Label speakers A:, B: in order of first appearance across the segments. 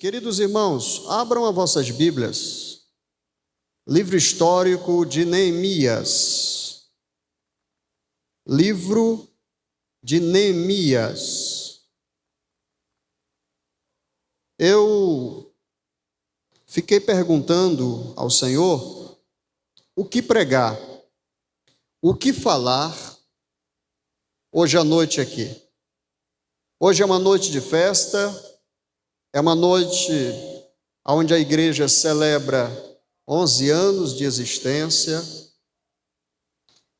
A: Queridos irmãos, abram as vossas Bíblias, livro histórico de Neemias. Livro de Neemias. Eu fiquei perguntando ao Senhor o que pregar, o que falar hoje à noite aqui. Hoje é uma noite de festa. É uma noite onde a igreja celebra 11 anos de existência.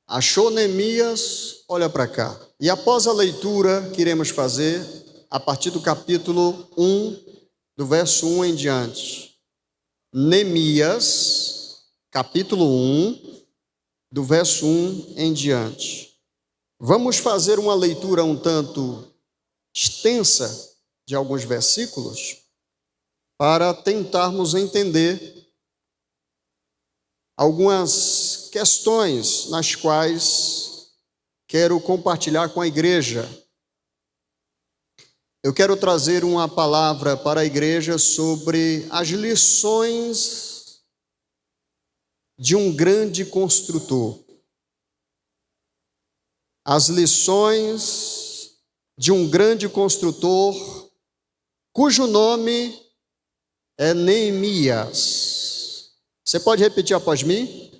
A: Achou Neemias? Olha para cá. E após a leitura que iremos fazer, a partir do capítulo 1, do verso 1 em diante. Neemias, capítulo 1, do verso 1 em diante. Vamos fazer uma leitura um tanto extensa de alguns versículos, para tentarmos entender algumas questões nas quais quero compartilhar com a igreja. Eu quero trazer uma palavra para a igreja sobre as lições de um grande construtor. As lições de um grande construtor cujo nome é Neemias. Você pode repetir após mim?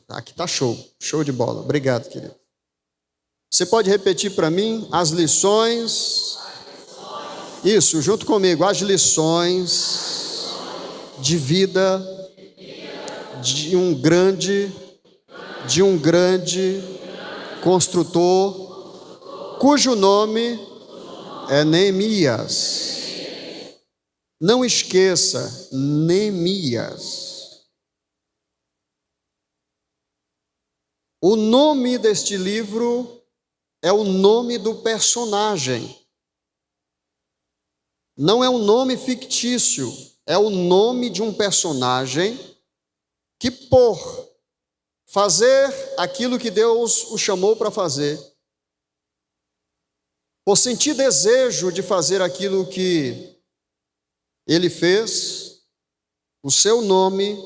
A: Aqui está show, show de bola. Obrigado, querido. Você pode repetir para mim as lições? Isso, junto comigo. As lições de vida de um grande construtor, cujo nome é Neemias. Não esqueça, Neemias. O nome deste livro é o nome do personagem. Não é um nome fictício, é o nome de um personagem que, por fazer aquilo que Deus o chamou para fazer, por sentir desejo de fazer aquilo que ele fez, o seu nome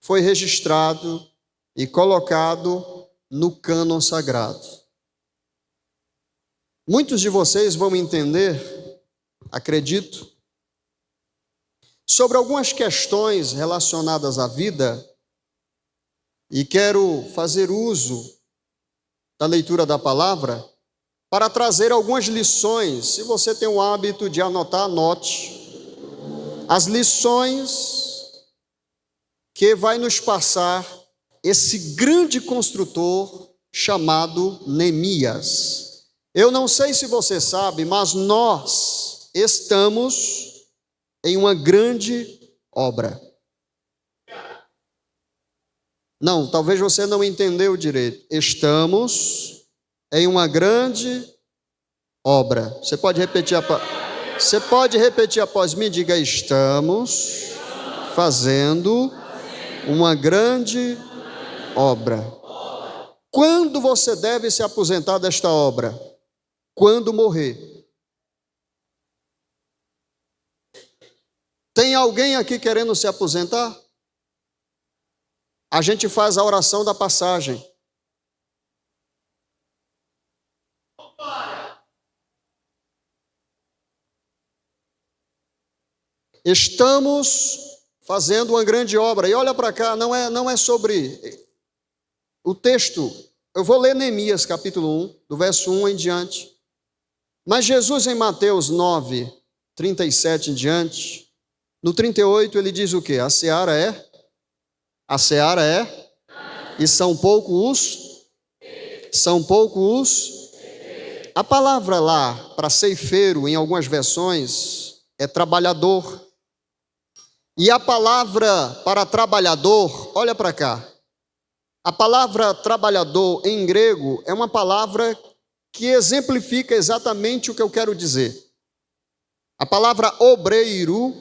A: foi registrado e colocado no cânon sagrado. Muitos de vocês vão entender, acredito, sobre algumas questões relacionadas à vida, e quero fazer uso da leitura da palavra para trazer algumas lições. Se você tem o hábito de anotar, anote. As lições que vai nos passar esse grande construtor chamado Neemias. Eu não sei se você sabe, mas nós estamos em uma grande obra. Não, talvez você não entendeu direito. Estamos em uma grande obra. Você pode repetir após mim? Diga: estamos fazendo uma grande obra. Quando você deve se aposentar desta obra? Quando morrer. Tem alguém aqui querendo se aposentar? A gente faz a oração da passagem. Estamos fazendo uma grande obra. E olha para cá, não é sobre o texto. Eu vou ler Neemias capítulo 1, do verso 1 em diante. Mas Jesus em Mateus 9, 37 em diante, no 38 ele diz o quê? A seara é? E são poucos os. A palavra lá para ceifeiro, em algumas versões, é trabalhador. E a palavra para trabalhador, olha para cá. A palavra trabalhador em grego é uma palavra que exemplifica exatamente o que eu quero dizer. A palavra obreiro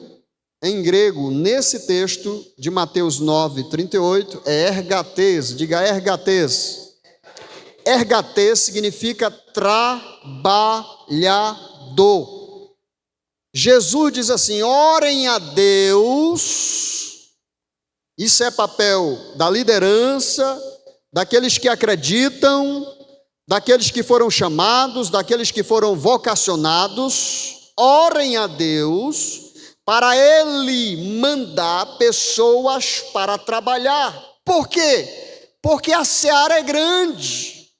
A: em grego, nesse texto de Mateus 9:38, é ergates. Diga ergates. Ergates significa trabalhador. Jesus diz assim: orem a Deus. Isso é papel da liderança, daqueles que acreditam, daqueles que foram chamados, daqueles que foram vocacionados. Orem a Deus para Ele mandar pessoas para trabalhar. Por quê? Porque a seara é grande.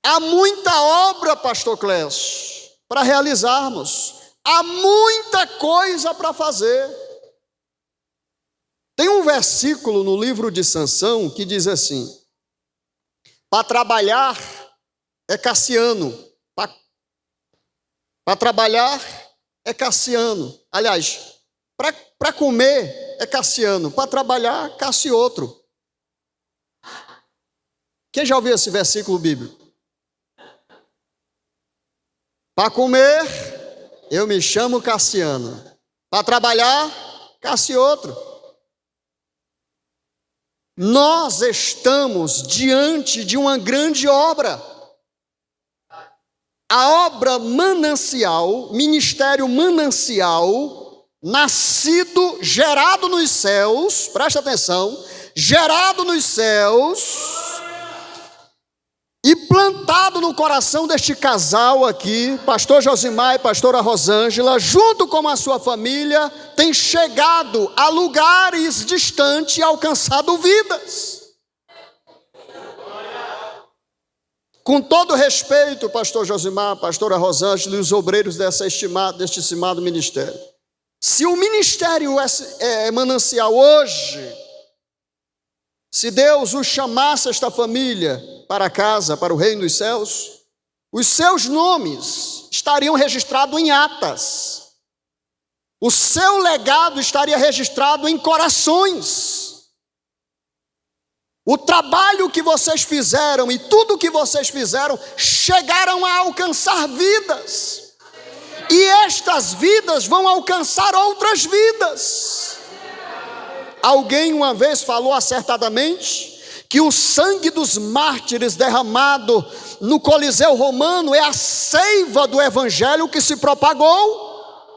A: Há muita obra, pastor Clécio, para realizarmos. Há muita coisa para fazer. Tem um versículo no livro de Sansão que diz assim: para trabalhar é Cassiano. Para trabalhar é Cassiano. Aliás, para comer é Cassiano. Para trabalhar, Cassiotro. Quem já ouviu esse versículo bíblico? Para comer, eu me chamo Cassiano. Para trabalhar, Cassiotro. Nós estamos diante de uma grande obra. A obra manancial, ministério manancial, nascido, gerado nos céus, presta atenção, gerado nos céus e plantado no coração deste casal aqui, pastor Josimar e pastora Rosângela, junto com a sua família, tem chegado a lugares distantes e alcançado vidas. Com todo respeito, pastor Josimar, pastora Rosângela e os obreiros deste estimado ministério, se o ministério é manancial hoje, se Deus os chamasse esta família para casa, para o reino dos céus, os seus nomes estariam registrados em atas, o seu legado estaria registrado em corações. O trabalho que vocês fizeram e tudo que vocês fizeram chegaram a alcançar vidas. E estas vidas vão alcançar outras vidas. Alguém uma vez falou acertadamente que o sangue dos mártires derramado no Coliseu Romano é a seiva do evangelho que se propagou.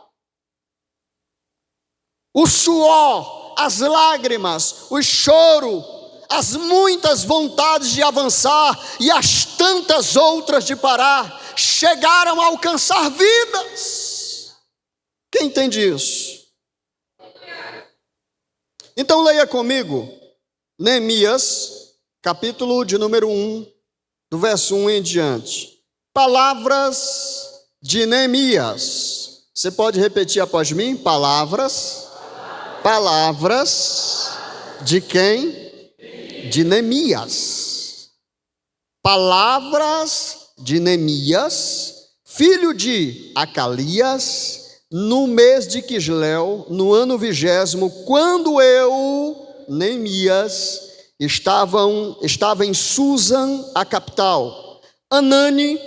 A: O suor, as lágrimas, o choro, as muitas vontades de avançar e as tantas outras de parar, chegaram a alcançar vidas. Quem entende isso? Então leia comigo, Neemias, capítulo de número 1, do verso 1 em diante. Palavras de Neemias. Você pode repetir após mim? Palavras de quem? De Neemias. Palavras de Neemias, filho de Acalias, no mês de Quisleu, no ano 20º, quando eu, Neemias, estava em Susan, a capital. Anani,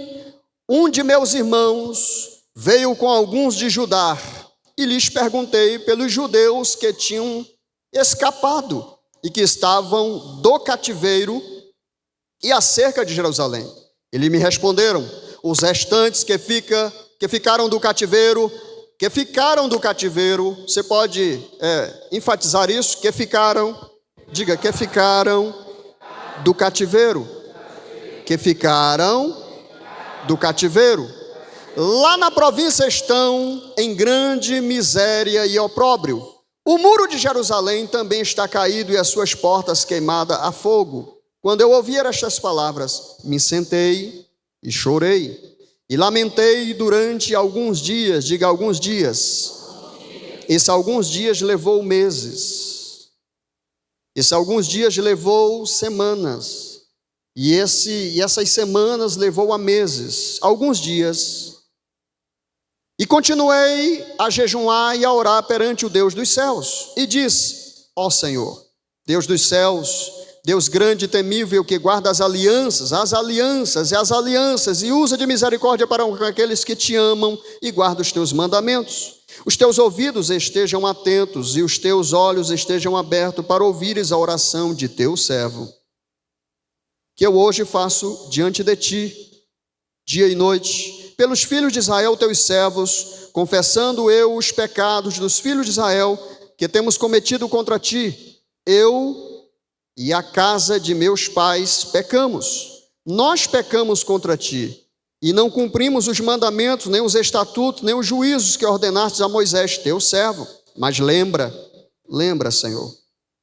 A: um de meus irmãos, veio com alguns de Judá, e lhes perguntei pelos judeus que tinham escapado e que estavam do cativeiro e acerca de Jerusalém. Eles me responderam: os restantes que ficaram do cativeiro, você pode enfatizar isso, que ficaram do cativeiro, lá na província estão em grande miséria e opróbrio. O muro de Jerusalém também está caído e as suas portas queimadas a fogo. Quando eu ouvi estas palavras, me sentei e chorei. E lamentei durante alguns dias, diga alguns dias. Esse alguns dias levou meses. Esse alguns dias levou semanas. E essas semanas levou a meses, alguns dias. E continuei a jejuar e a orar perante o Deus dos céus. E disse: ó Senhor, Deus dos céus, Deus grande e temível, que guarda as alianças e usa de misericórdia para com aqueles que te amam e guarda os teus mandamentos. Os teus ouvidos estejam atentos e os teus olhos estejam abertos para ouvires a oração de teu servo, que eu hoje faço diante de ti, dia e noite, pelos filhos de Israel, teus servos, confessando eu os pecados dos filhos de Israel que temos cometido contra ti. Eu e a casa de meus pais pecamos. Nós pecamos contra ti e não cumprimos os mandamentos, nem os estatutos, nem os juízos que ordenaste a Moisés, teu servo. Mas lembra, Senhor,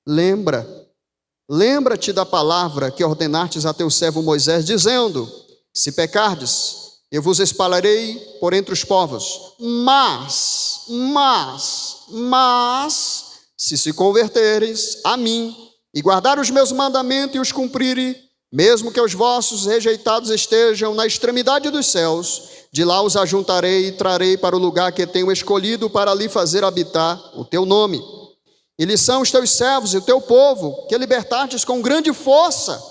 A: lembra-te da palavra que ordenastes a teu servo Moisés, dizendo: se pecardes, eu vos espalharei por entre os povos. Mas, se converteres a mim e guardar os meus mandamentos e os cumprirem, mesmo que os vossos rejeitados estejam na extremidade dos céus, de lá os ajuntarei e trarei para o lugar que tenho escolhido para ali fazer habitar o teu nome. Eles são os teus servos e o teu povo, que libertastes com grande força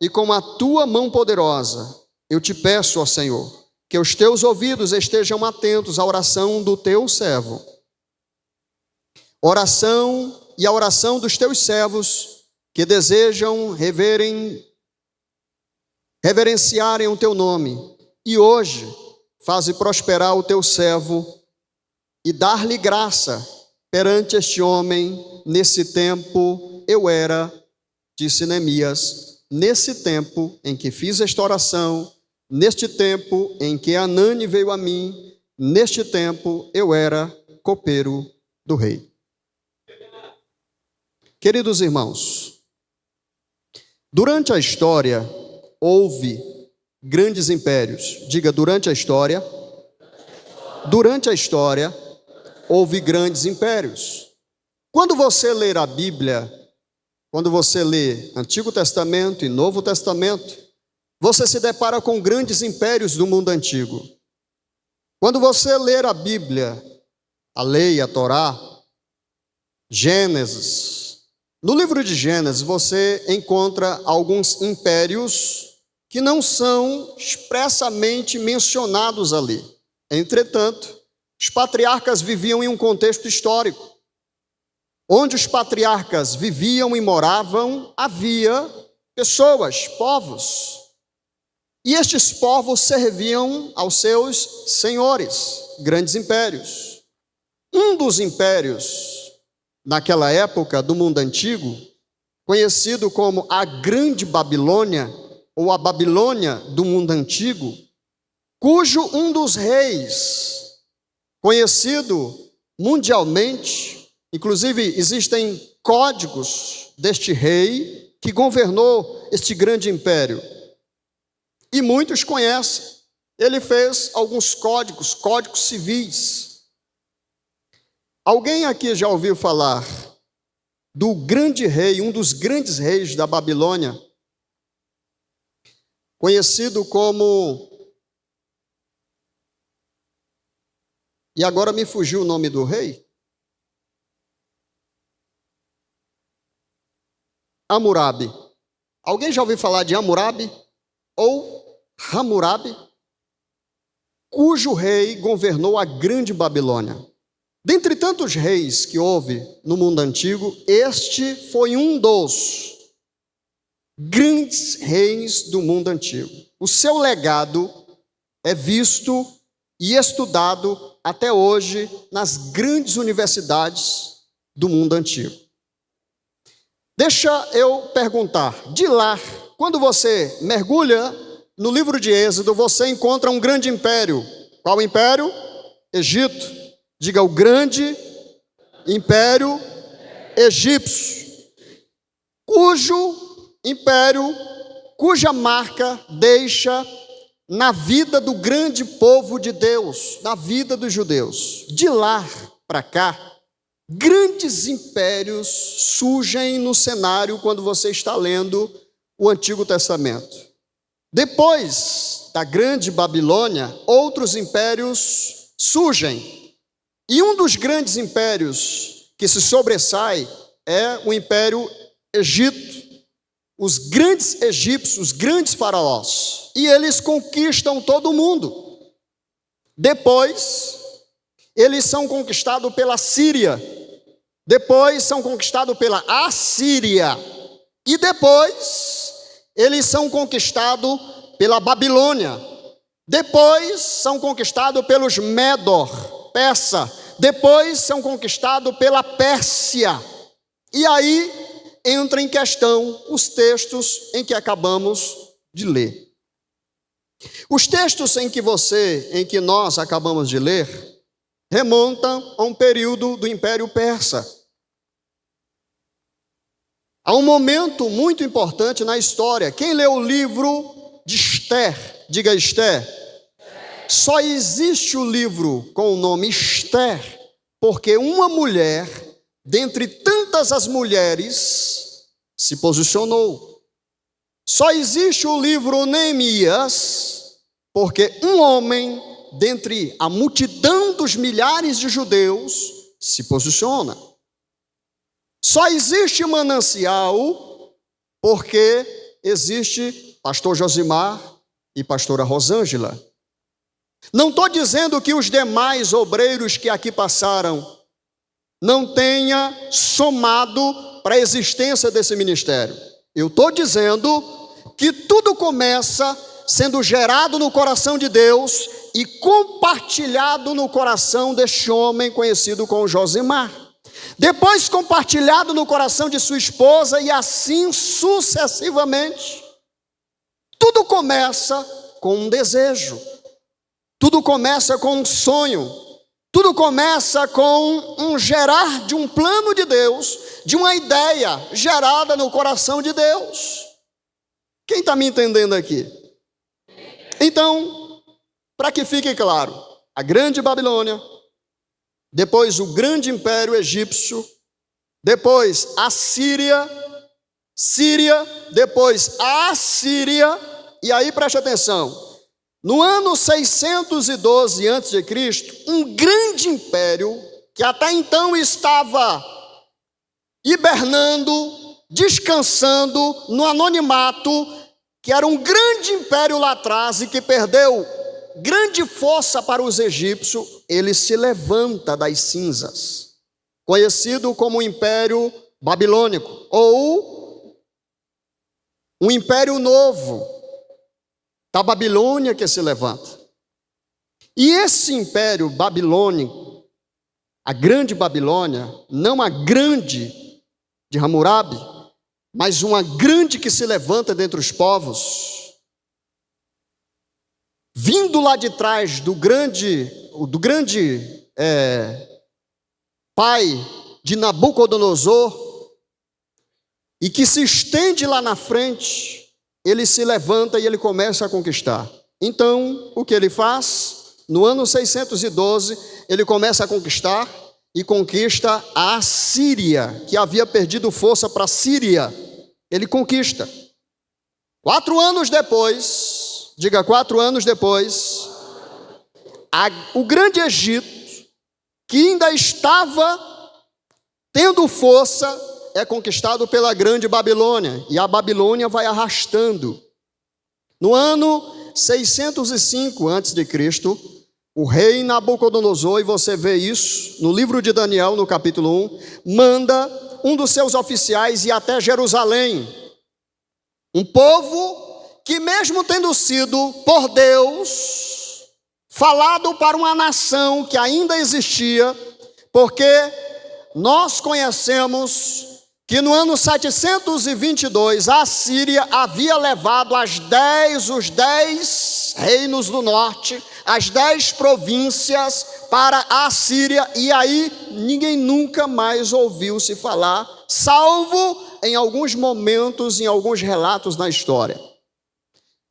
A: e com a tua mão poderosa. Eu te peço, ó Senhor, que os teus ouvidos estejam atentos à oração do teu servo. Oração e a oração dos teus servos que desejam reverenciarem o teu nome. E hoje, faze prosperar o teu servo e dar-lhe graça perante este homem. Nesse tempo eu era, disse Neemias, nesse tempo em que fiz esta oração, neste tempo em que Anani veio a mim, neste tempo eu era copeiro do rei. Queridos irmãos, durante a história houve grandes impérios. Diga, durante a história houve grandes impérios. Quando você ler a Bíblia, quando você lê Antigo Testamento e Novo Testamento, você se depara com grandes impérios do mundo antigo. Quando você ler a Bíblia, a lei, a Torá, Gênesis, no livro de Gênesis você encontra alguns impérios que não são expressamente mencionados ali. Entretanto, os patriarcas viviam em um contexto histórico. Onde os patriarcas viviam e moravam, havia pessoas, povos. E estes povos serviam aos seus senhores, grandes impérios. Um dos impérios, naquela época do mundo antigo, conhecido como a Grande Babilônia, ou a Babilônia do mundo antigo, cujo um dos reis, conhecido mundialmente, inclusive existem códigos deste rei que governou este grande império. E muitos conhecem. Ele fez alguns códigos civis. Alguém aqui já ouviu falar do grande rei, um dos grandes reis da Babilônia, conhecido como... E agora me fugiu o nome do rei? Hammurabi. Alguém já ouviu falar de Hammurabi? Ou Hammurabi, cujo rei governou a Grande Babilônia. Dentre tantos reis que houve no mundo antigo, este foi um dos grandes reis do mundo antigo. O seu legado é visto e estudado até hoje nas grandes universidades do mundo antigo. Deixa eu perguntar, de lá, quando você mergulha no livro de Êxodo, você encontra um grande império. Qual império? Egito. Diga, o grande império egípcio, cujo império, cuja marca deixa na vida do grande povo de Deus, na vida dos judeus. De lá para cá, grandes impérios surgem no cenário quando você está lendo o Antigo Testamento. Depois da Grande Babilônia, outros impérios surgem. E um dos grandes impérios que se sobressai é o Império Egito. Os grandes egípcios, os grandes faraós. E eles conquistam todo o mundo. Depois, eles são conquistados pela Síria, depois são conquistados pela Assíria, e depois eles são conquistados pela Babilônia, depois são conquistados pelos Médor, persa, depois são conquistados pela Pérsia, e aí entra em questão os textos em que acabamos de ler. Os textos em que nós acabamos de ler, remontam a um período do Império Persa. Há um momento muito importante na história. Quem lê o livro de Esther, diga Esther. Só existe o livro com o nome Esther, porque uma mulher, dentre tantas as mulheres, se posicionou. Só existe o livro Neemias, porque um homem, dentre a multidão dos milhares de judeus, se posiciona. Só existe Manancial, porque existe pastor Josimar e pastora Rosângela. Não estou dizendo que os demais obreiros que aqui passaram não tenha somado para a existência desse ministério. Eu estou dizendo que tudo começa sendo gerado no coração de Deus e compartilhado no coração deste homem conhecido como Josimar. Depois compartilhado no coração de sua esposa e assim sucessivamente. Tudo começa com um desejo. Tudo começa com um sonho. Tudo começa com um gerar de um plano de Deus, de uma ideia gerada no coração de Deus. Quem está me entendendo aqui? Então, para que fique claro, a grande Babilônia, depois o grande império egípcio, depois a Síria, depois a Assíria, e aí preste atenção, no ano 612 a.C., um grande império, que até então estava hibernando, descansando no anonimato, que era um grande império lá atrás e que perdeu grande força para os egípcios, ele se levanta das cinzas, conhecido como Império Babilônico, ou um império novo da Babilônia que se levanta. E esse império babilônico, a grande Babilônia, não a grande de Hammurabi, mas uma grande que se levanta dentre os povos, vindo lá de trás do grande pai de Nabucodonosor, e que se estende lá na frente, ele se levanta e ele começa a conquistar. Então, o que ele faz? No ano 612, ele começa a conquistar e conquista a Assíria, que havia perdido força para a Síria. Ele conquista. 4 anos depois, diga 4 anos depois, o grande Egito, que ainda estava tendo força, é conquistado pela grande Babilônia, e a Babilônia vai arrastando. No ano 605 a.C., o rei Nabucodonosor, e você vê isso no livro de Daniel, no capítulo 1, manda um dos seus oficiais ir até Jerusalém. Um povo que, mesmo tendo sido por Deus falado para uma nação que ainda existia, porque nós conhecemos que no ano 722 a Síria havia levado os 10 reinos do norte, as 10 províncias para a Síria, e aí ninguém nunca mais ouviu se falar, salvo em alguns momentos, em alguns relatos na história.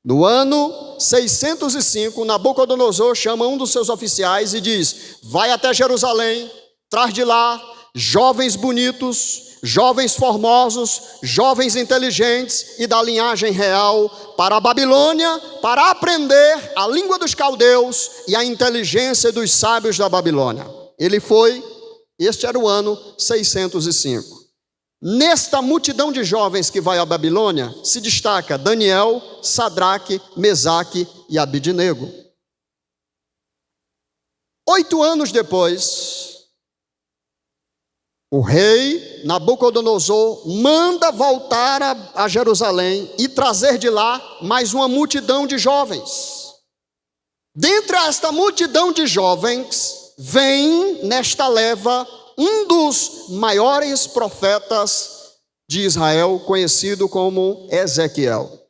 A: No ano 605, Nabucodonosor chama um dos seus oficiais e diz: vai até Jerusalém, traz de lá jovens bonitos, jovens formosos, jovens inteligentes e da linhagem real para a Babilônia, para aprender a língua dos caldeus e a inteligência dos sábios da Babilônia. Ele foi, este era o ano 605. Nesta multidão de jovens que vai à Babilônia, se destaca Daniel, Sadraque, Mesaque e Abidnego. 8 anos depois, o rei Nabucodonosor manda voltar a Jerusalém e trazer de lá mais uma multidão de jovens. Dentre esta multidão de jovens, vem nesta leva um dos maiores profetas de Israel, conhecido como Ezequiel.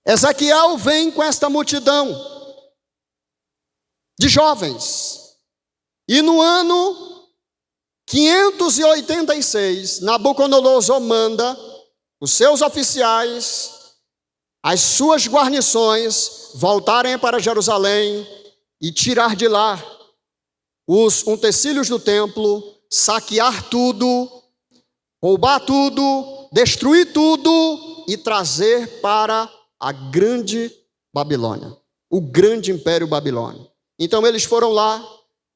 A: Ezequiel vem com esta multidão de jovens. E no ano 586, Nabucodonosor manda os seus oficiais, as suas guarnições, voltarem para Jerusalém e tirar de lá os utensílios do templo, saquear tudo, roubar tudo, destruir tudo e trazer para a grande Babilônia, o grande império babilônio. Então eles foram lá,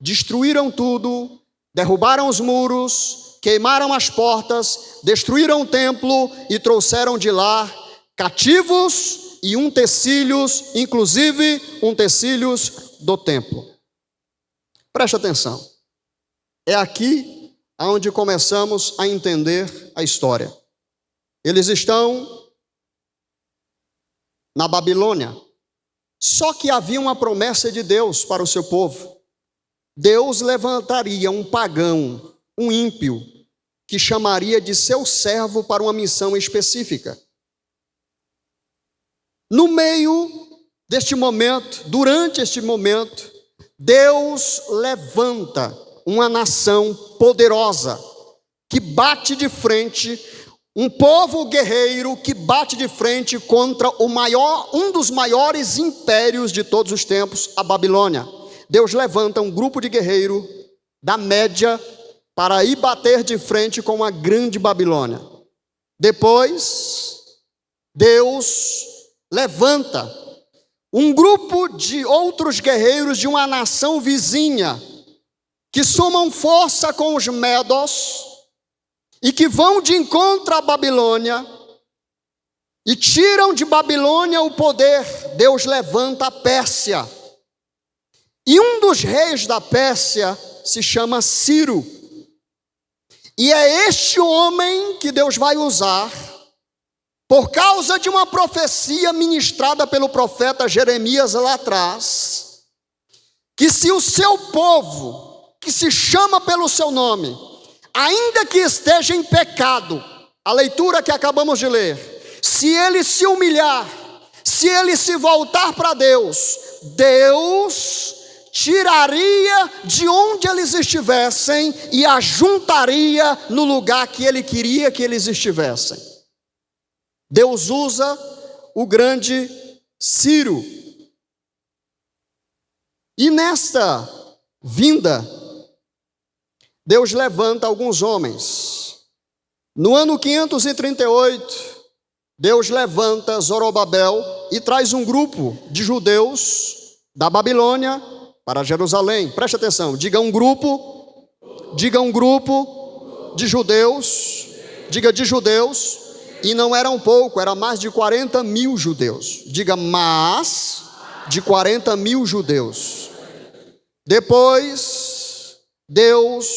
A: destruíram tudo, derrubaram os muros, queimaram as portas, destruíram o templo e trouxeram de lá cativos e utensílios, inclusive utensílios do templo. Preste atenção. É aqui onde começamos a entender a história. Eles estão na Babilônia. Só que havia uma promessa de Deus para o seu povo. Deus levantaria um pagão, um ímpio, que chamaria de seu servo para uma missão específica. No meio deste momento, durante este momento, Deus levanta uma nação poderosa, que bate de frente, um povo guerreiro que bate de frente contra um dos maiores impérios de todos os tempos, a Babilônia. Deus levanta um grupo de guerreiros da Média para ir bater de frente com a grande Babilônia. Depois, Deus levanta um grupo de outros guerreiros de uma nação vizinha, que somam força com os medos e que vão de encontro à Babilônia e tiram de Babilônia o poder. Deus levanta a Pérsia. E um dos reis da Pérsia se chama Ciro. E é este homem que Deus vai usar por causa de uma profecia ministrada pelo profeta Jeremias lá atrás, que se o seu povo, que se chama pelo seu nome, ainda que esteja em pecado, a leitura que acabamos de ler, se ele se humilhar, se ele se voltar para Deus, Deus tiraria de onde eles estivessem e ajuntaria no lugar que ele queria que eles estivessem. Deus usa o grande Ciro. E nesta vinda, Deus levanta alguns homens. No ano 538, Deus levanta Zorobabel e traz um grupo de judeus da Babilônia para Jerusalém. Preste atenção, diga um grupo de judeus, diga de judeus, e não eram pouco, era mais de 40 mil judeus. Diga mais de 40 mil judeus. Depois, Deus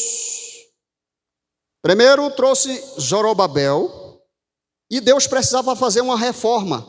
A: primeiro trouxe Zorobabel, e Deus precisava fazer uma reforma.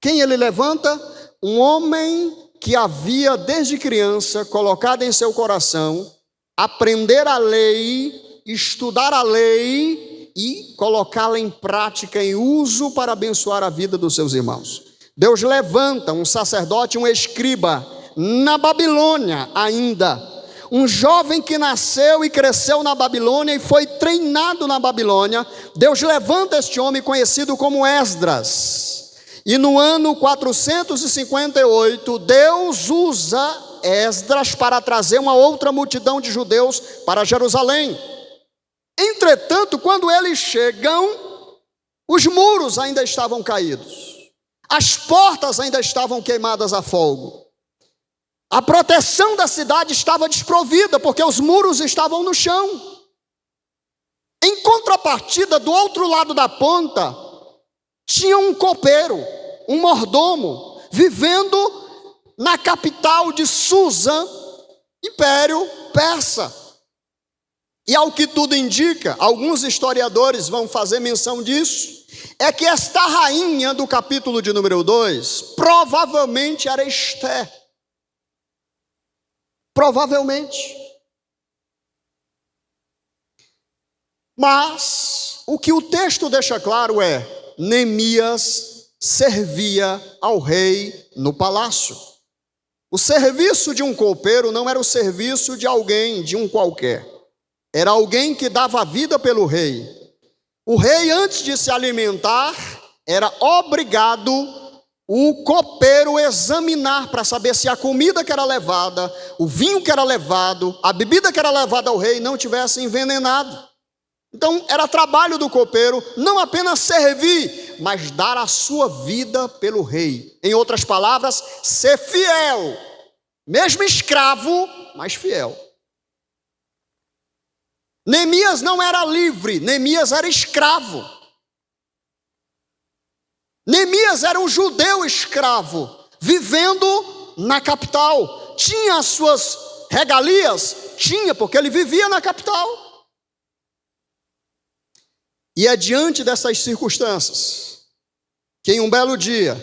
A: Quem ele levanta? Um homem que havia desde criança colocado em seu coração aprender a lei, estudar a lei e colocá-la em prática, em uso para abençoar a vida dos seus irmãos. Deus levanta um sacerdote, um escriba, na Babilônia ainda, um jovem que nasceu e cresceu na Babilônia e foi treinado na Babilônia. Deus levanta este homem conhecido como Esdras. E no ano 458, Deus usa Esdras para trazer uma outra multidão de judeus para Jerusalém. Entretanto, quando eles chegam, os muros ainda estavam caídos, as portas ainda estavam queimadas a fogo, a proteção da cidade estava desprovida, porque os muros estavam no chão. Em contrapartida, do outro lado da ponta, tinha um copeiro, um mordomo, vivendo na capital de Susa, Império Persa. E ao que tudo indica, alguns historiadores vão fazer menção disso, é que esta rainha do capítulo de número 2, provavelmente era Esté. Provavelmente. Mas o que o texto deixa claro é: Neemias servia ao rei no palácio. O serviço de um copeiro não era o serviço de alguém, de um qualquer. Era alguém que dava a vida pelo rei. O rei, antes de se alimentar, era obrigado o copeiro examinar para saber se a comida que era levada, o vinho que era levado, a bebida que era levada ao rei não tivesse envenenado. Então era trabalho do copeiro não apenas servir, mas dar a sua vida pelo rei. Em outras palavras, ser fiel, mesmo escravo, mas fiel. Neemias não era livre, Neemias era escravo. Neemias era um judeu escravo, vivendo na capital. Tinha as suas regalias? Tinha, porque ele vivia na capital. E é diante dessas circunstâncias que em um belo dia,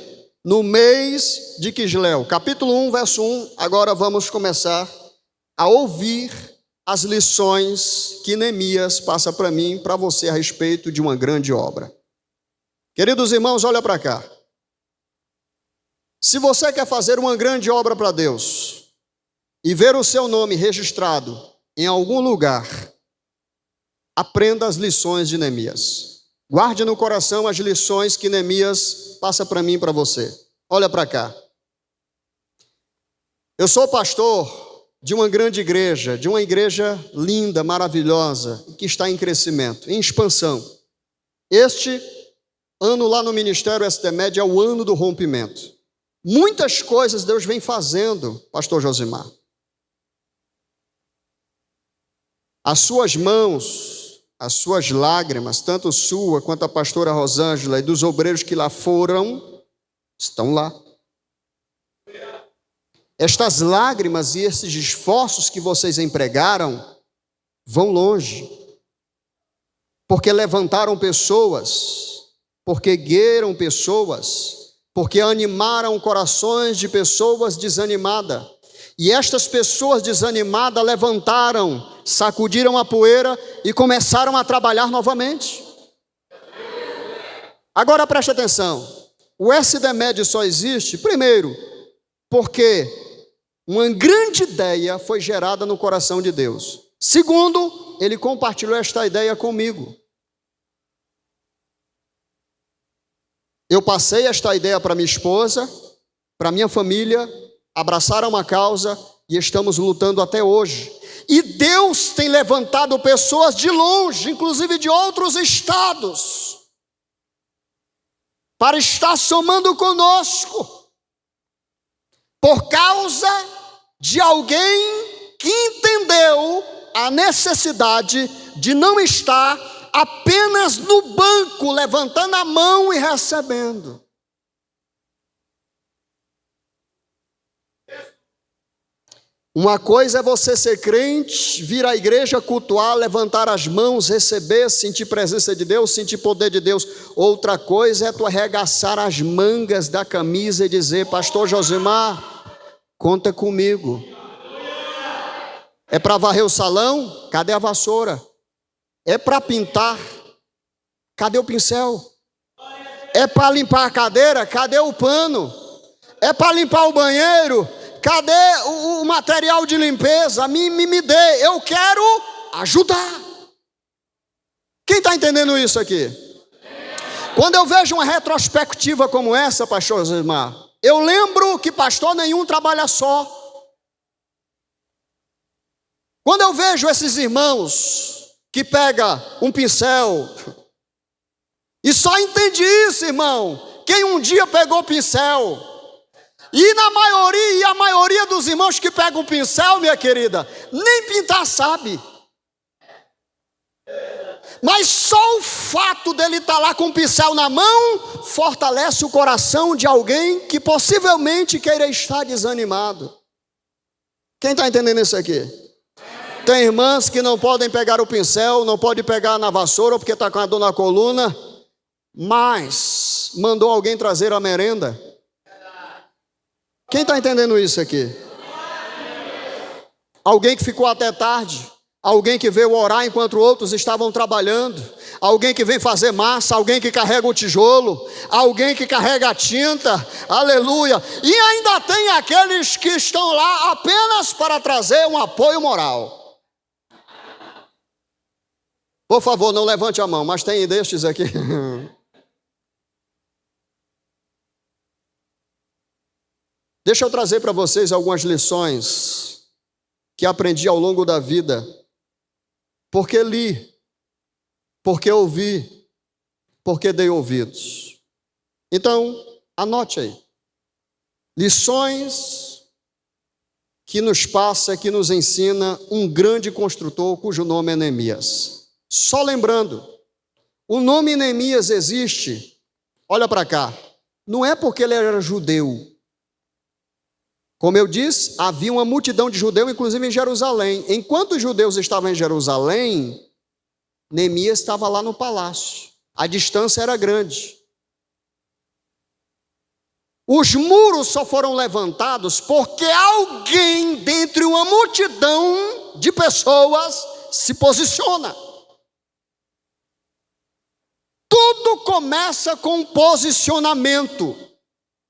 A: no mês de Quisleu, capítulo 1, verso 1, agora vamos começar a ouvir as lições que Neemias passa para mim e para você a respeito de uma grande obra. Queridos irmãos, olha para cá. Se você quer fazer uma grande obra para Deus e ver o seu nome registrado em algum lugar, aprenda as lições de Neemias. Guarde no coração as lições que Neemias passa para mim e para você. Olha para cá. Eu sou pastor de uma grande igreja, de uma igreja linda, maravilhosa, que está em crescimento, em expansão. Este ano lá no Ministério STMed é o ano do rompimento. Muitas coisas Deus vem fazendo, pastor Josimar. As suas mãos, as suas lágrimas, tanto sua quanto a pastora Rosângela e dos obreiros que lá foram, estão lá. Estas lágrimas e esses esforços que vocês empregaram vão longe, porque levantaram pessoas, porque ergueram pessoas, porque animaram corações de pessoas desanimadas. E estas pessoas desanimadas levantaram, sacudiram a poeira e começaram a trabalhar novamente. Agora preste atenção, o SDMed só existe, primeiro, porque uma grande ideia foi gerada no coração de Deus. Segundo, ele compartilhou esta ideia comigo. Eu passei esta ideia para minha esposa, para minha família, abraçaram uma causa e estamos lutando até hoje. E Deus tem levantado pessoas de longe, inclusive de outros estados, para estar somando conosco, por causa de alguém que entendeu a necessidade de não estar apenas no banco, levantando a mão e recebendo. Uma coisa é você ser crente, vir à igreja, cultuar, levantar as mãos, receber, sentir presença de Deus, sentir poder de Deus. Outra coisa é tu arregaçar as mangas da camisa e dizer: pastor Josimar, conta comigo. É para varrer o salão? Cadê a vassoura? É para pintar? Cadê o pincel? É para limpar a cadeira? Cadê o pano? É para limpar o banheiro? Cadê o material de limpeza? Me dê, eu quero ajudar. Quem está entendendo isso aqui? Quando eu vejo uma retrospectiva como essa, pastor Josimar, eu lembro que pastor nenhum trabalha só. Quando eu vejo esses irmãos que pegam um pincel, e só entende isso, irmão, quem um dia pegou pincel. E a maioria dos irmãos que pegam o pincel, minha querida, nem pintar sabe. Mas só o fato dele estar lá com o pincel na mão fortalece o coração de alguém que possivelmente queira estar desanimado. Quem está entendendo isso aqui? Tem irmãs que não podem pegar o pincel, não pode pegar na vassoura porque está com a dor na coluna, mas mandou alguém trazer a merenda. Quem está entendendo isso aqui? Alguém que ficou até tarde, alguém que veio orar enquanto outros estavam trabalhando, alguém que vem fazer massa, alguém que carrega o tijolo, alguém que carrega a tinta, aleluia. E ainda tem aqueles que estão lá apenas para trazer um apoio moral. Por favor, não levante a mão, mas tem destes aqui. Deixa eu trazer para vocês algumas lições que aprendi ao longo da vida, porque li, porque ouvi, porque dei ouvidos. Então, anote aí. Lições que nos passa, que nos ensina um grande construtor cujo nome é Neemias. Só lembrando, o nome Neemias existe, olha para cá, não é porque ele era judeu. Como eu disse, havia uma multidão de judeus, inclusive em Jerusalém. Enquanto os judeus estavam em Jerusalém, Neemias estava lá no palácio. A distância era grande. Os muros só foram levantados porque alguém dentre uma multidão de pessoas se posiciona. Tudo começa com um posicionamento.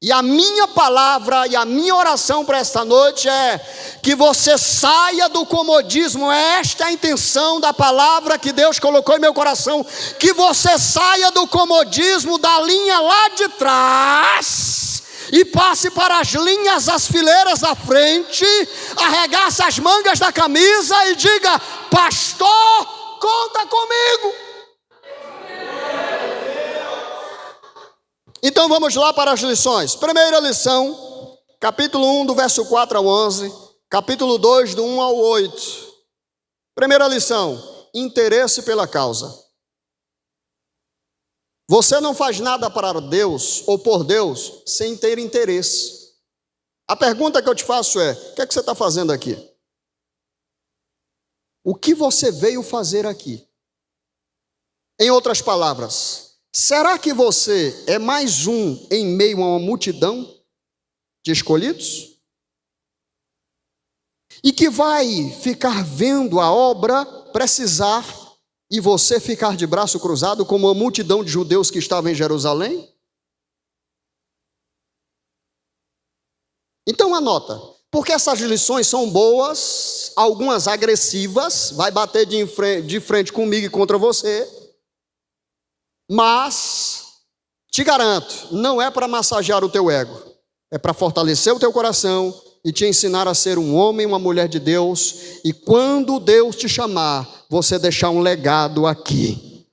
A: E a minha palavra e a minha oração para esta noite é que você saia do comodismo. Esta é a intenção da palavra que Deus colocou em meu coração. Que você saia do comodismo da linha lá de trás e passe para as linhas, as fileiras da frente, arregace as mangas da camisa e diga: pastor, conta comigo. Então vamos lá para as lições. Primeira lição, capítulo 1, do verso 4 ao 11, capítulo 2, do 1 ao 8. Primeira lição, interesse pela causa. Você não faz nada para Deus ou por Deus sem ter interesse. A pergunta que eu te faço é: o que é que você está fazendo aqui? O que você veio fazer aqui? Em outras palavras, será que você é mais um em meio a uma multidão de escolhidos? E que vai ficar vendo a obra precisar e você ficar de braço cruzado como uma multidão de judeus que estavam em Jerusalém? Então anota, porque essas lições são boas, algumas agressivas, vai bater de frente comigo e contra você. Mas, te garanto, não é para massagear o teu ego, é para fortalecer o teu coração e te ensinar a ser um homem, uma mulher de Deus, e quando Deus te chamar, você deixar um legado aqui.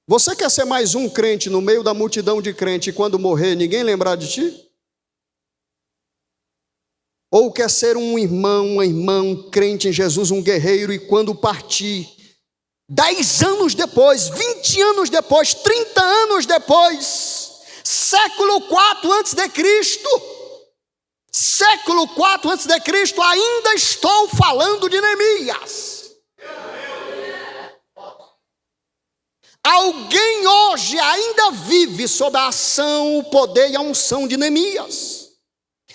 A: Você quer ser mais um crente no meio da multidão de crentes e quando morrer ninguém lembrar de ti? Ou quer ser um irmão, uma irmã, um crente em Jesus, um guerreiro, e quando partir, 10 anos depois, 20 anos depois, 30 anos depois, século 4 antes de Cristo, século 4 antes de Cristo, ainda estou falando de Neemias. Alguém hoje ainda vive sob a ação, o poder e a unção de Neemias.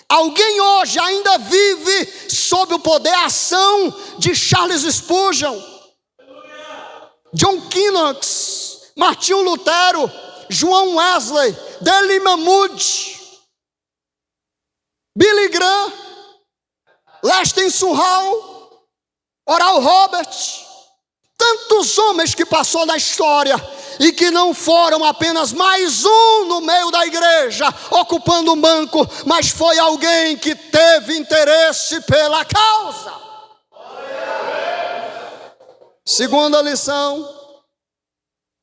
A: Alguém hoje ainda vive sob o poder e a ação de Charles Spurgeon, John Knox, Martinho Lutero, João Wesley, Deli Mahmood, Billy Graham, Lester Sumrall, Oral Roberts, tantos homens que passou na história e que não foram apenas mais um no meio da igreja, ocupando um banco, mas foi alguém que teve interesse pela causa. Segunda lição,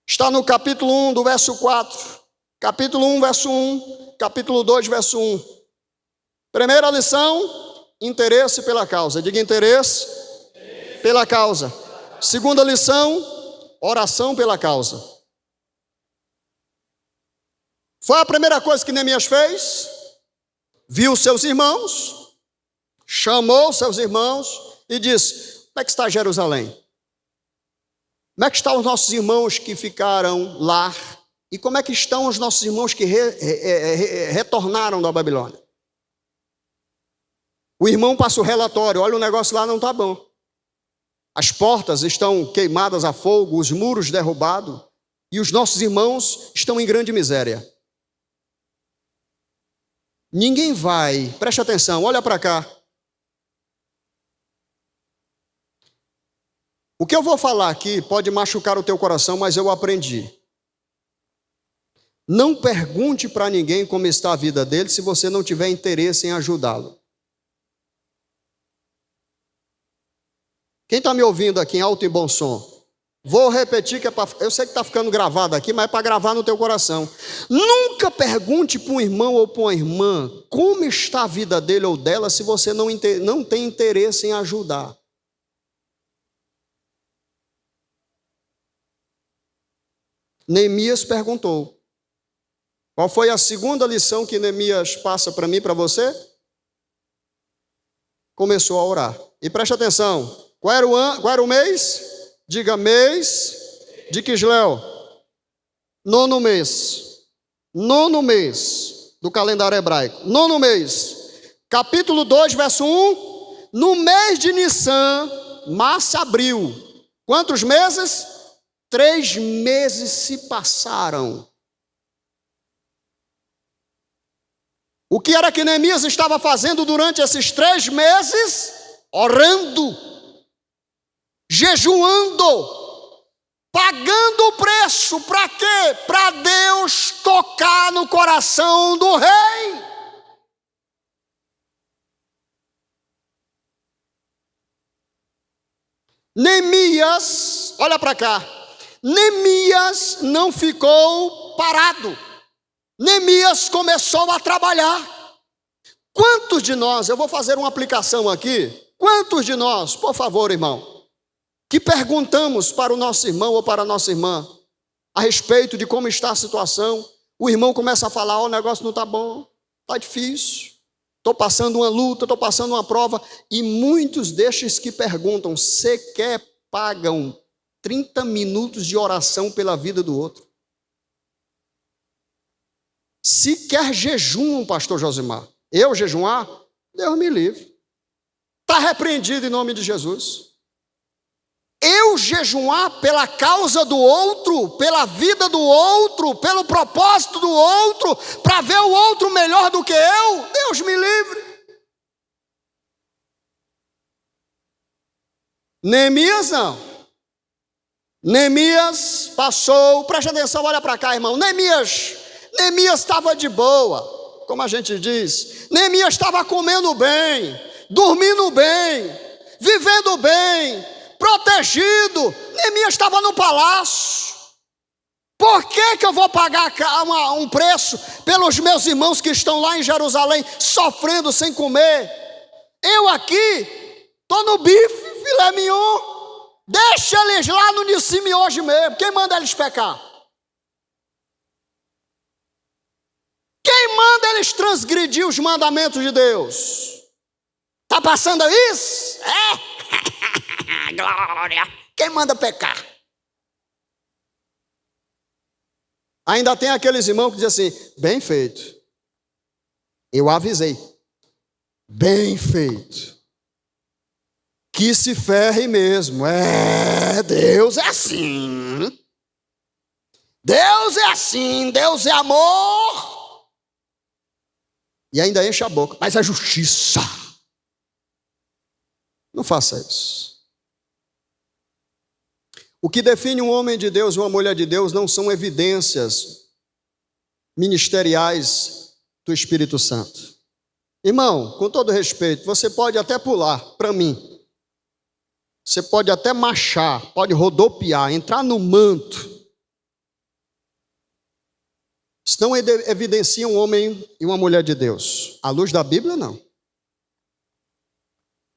A: está no capítulo 1, do verso 4, capítulo 1, verso 1, capítulo 2, verso 1. Primeira lição, interesse pela causa. Diga interesse pela causa. Segunda lição, oração pela causa. Foi a primeira coisa que Neemias fez. Viu seus irmãos, chamou seus irmãos e disse: como é que está Jerusalém? Como é que estão os nossos irmãos que ficaram lá? E como é que estão os nossos irmãos que retornaram da Babilônia? O irmão passa o relatório: olha, o negócio lá não está bom. As portas estão queimadas a fogo, os muros derrubados, e os nossos irmãos estão em grande miséria. Ninguém vai, preste atenção, olha para cá. O que eu vou falar aqui pode machucar o teu coração, mas eu aprendi. Não pergunte para ninguém como está a vida dele se você não tiver interesse em ajudá-lo. Quem está me ouvindo aqui em alto e bom som? Vou repetir que eu sei que está ficando gravado aqui, mas é para gravar no teu coração. Nunca pergunte para um irmão ou para uma irmã como está a vida dele ou dela se você não tem interesse em ajudar. Neemias perguntou. Qual foi a segunda lição que Neemias passa para mim e para você? Começou a orar. E preste atenção, qual era o mês? Diga: mês de Quisleu. Nono mês do calendário hebraico. Nono mês. Capítulo 2, verso 1. No mês de Nissan, março, abril. Quantos meses? 3 meses se passaram. O que era que Neemias estava fazendo durante esses 3 meses? Orando, jejuando, pagando o preço. Para quê? Para Deus tocar no coração do rei. Neemias, olha para cá, Neemias não ficou parado. Neemias começou a trabalhar. Quantos de nós, eu vou fazer uma aplicação aqui, quantos de nós, por favor, irmão, que perguntamos para o nosso irmão ou para a nossa irmã a respeito de como está a situação, o irmão começa a falar: o negócio não está bom, está difícil, estou passando uma luta, estou passando uma prova, e muitos destes que perguntam sequer pagam 30 minutos de oração pela vida do outro. Sequer jejumam, pastor Josimar. Eu jejuar? Deus me livre. Está repreendido em nome de Jesus. Eu jejuar pela causa do outro, pela vida do outro, pelo propósito do outro, para ver o outro melhor do que eu? Deus me livre. Neemias não. Neemias passou, preste atenção, olha para cá, irmão. Neemias estava de boa, como a gente diz. Neemias estava comendo bem, dormindo bem, vivendo bem, protegido. Neemias estava no palácio. Por que eu vou pagar um preço pelos meus irmãos que estão lá em Jerusalém sofrendo sem comer? Eu aqui estou no bife, filé mignon. Deixa eles lá no Nissim hoje mesmo. Quem manda eles pecar? Quem manda eles transgredir os mandamentos de Deus? Está passando isso? É? Glória! Quem manda pecar? Ainda tem aqueles irmãos que dizem assim: bem feito. Eu avisei. Bem feito. Que se ferre mesmo. Deus é assim. Deus é assim. Deus é amor. E ainda enche a boca. Mas a justiça. Não faça isso. O que define um homem de Deus e uma mulher de Deus não são evidências ministeriais do Espírito Santo. Irmão, com todo respeito, você pode até pular para mim. Você pode até marchar, pode rodopiar, entrar no manto. Isso não evidencia um homem e uma mulher de Deus. À luz da Bíblia, não.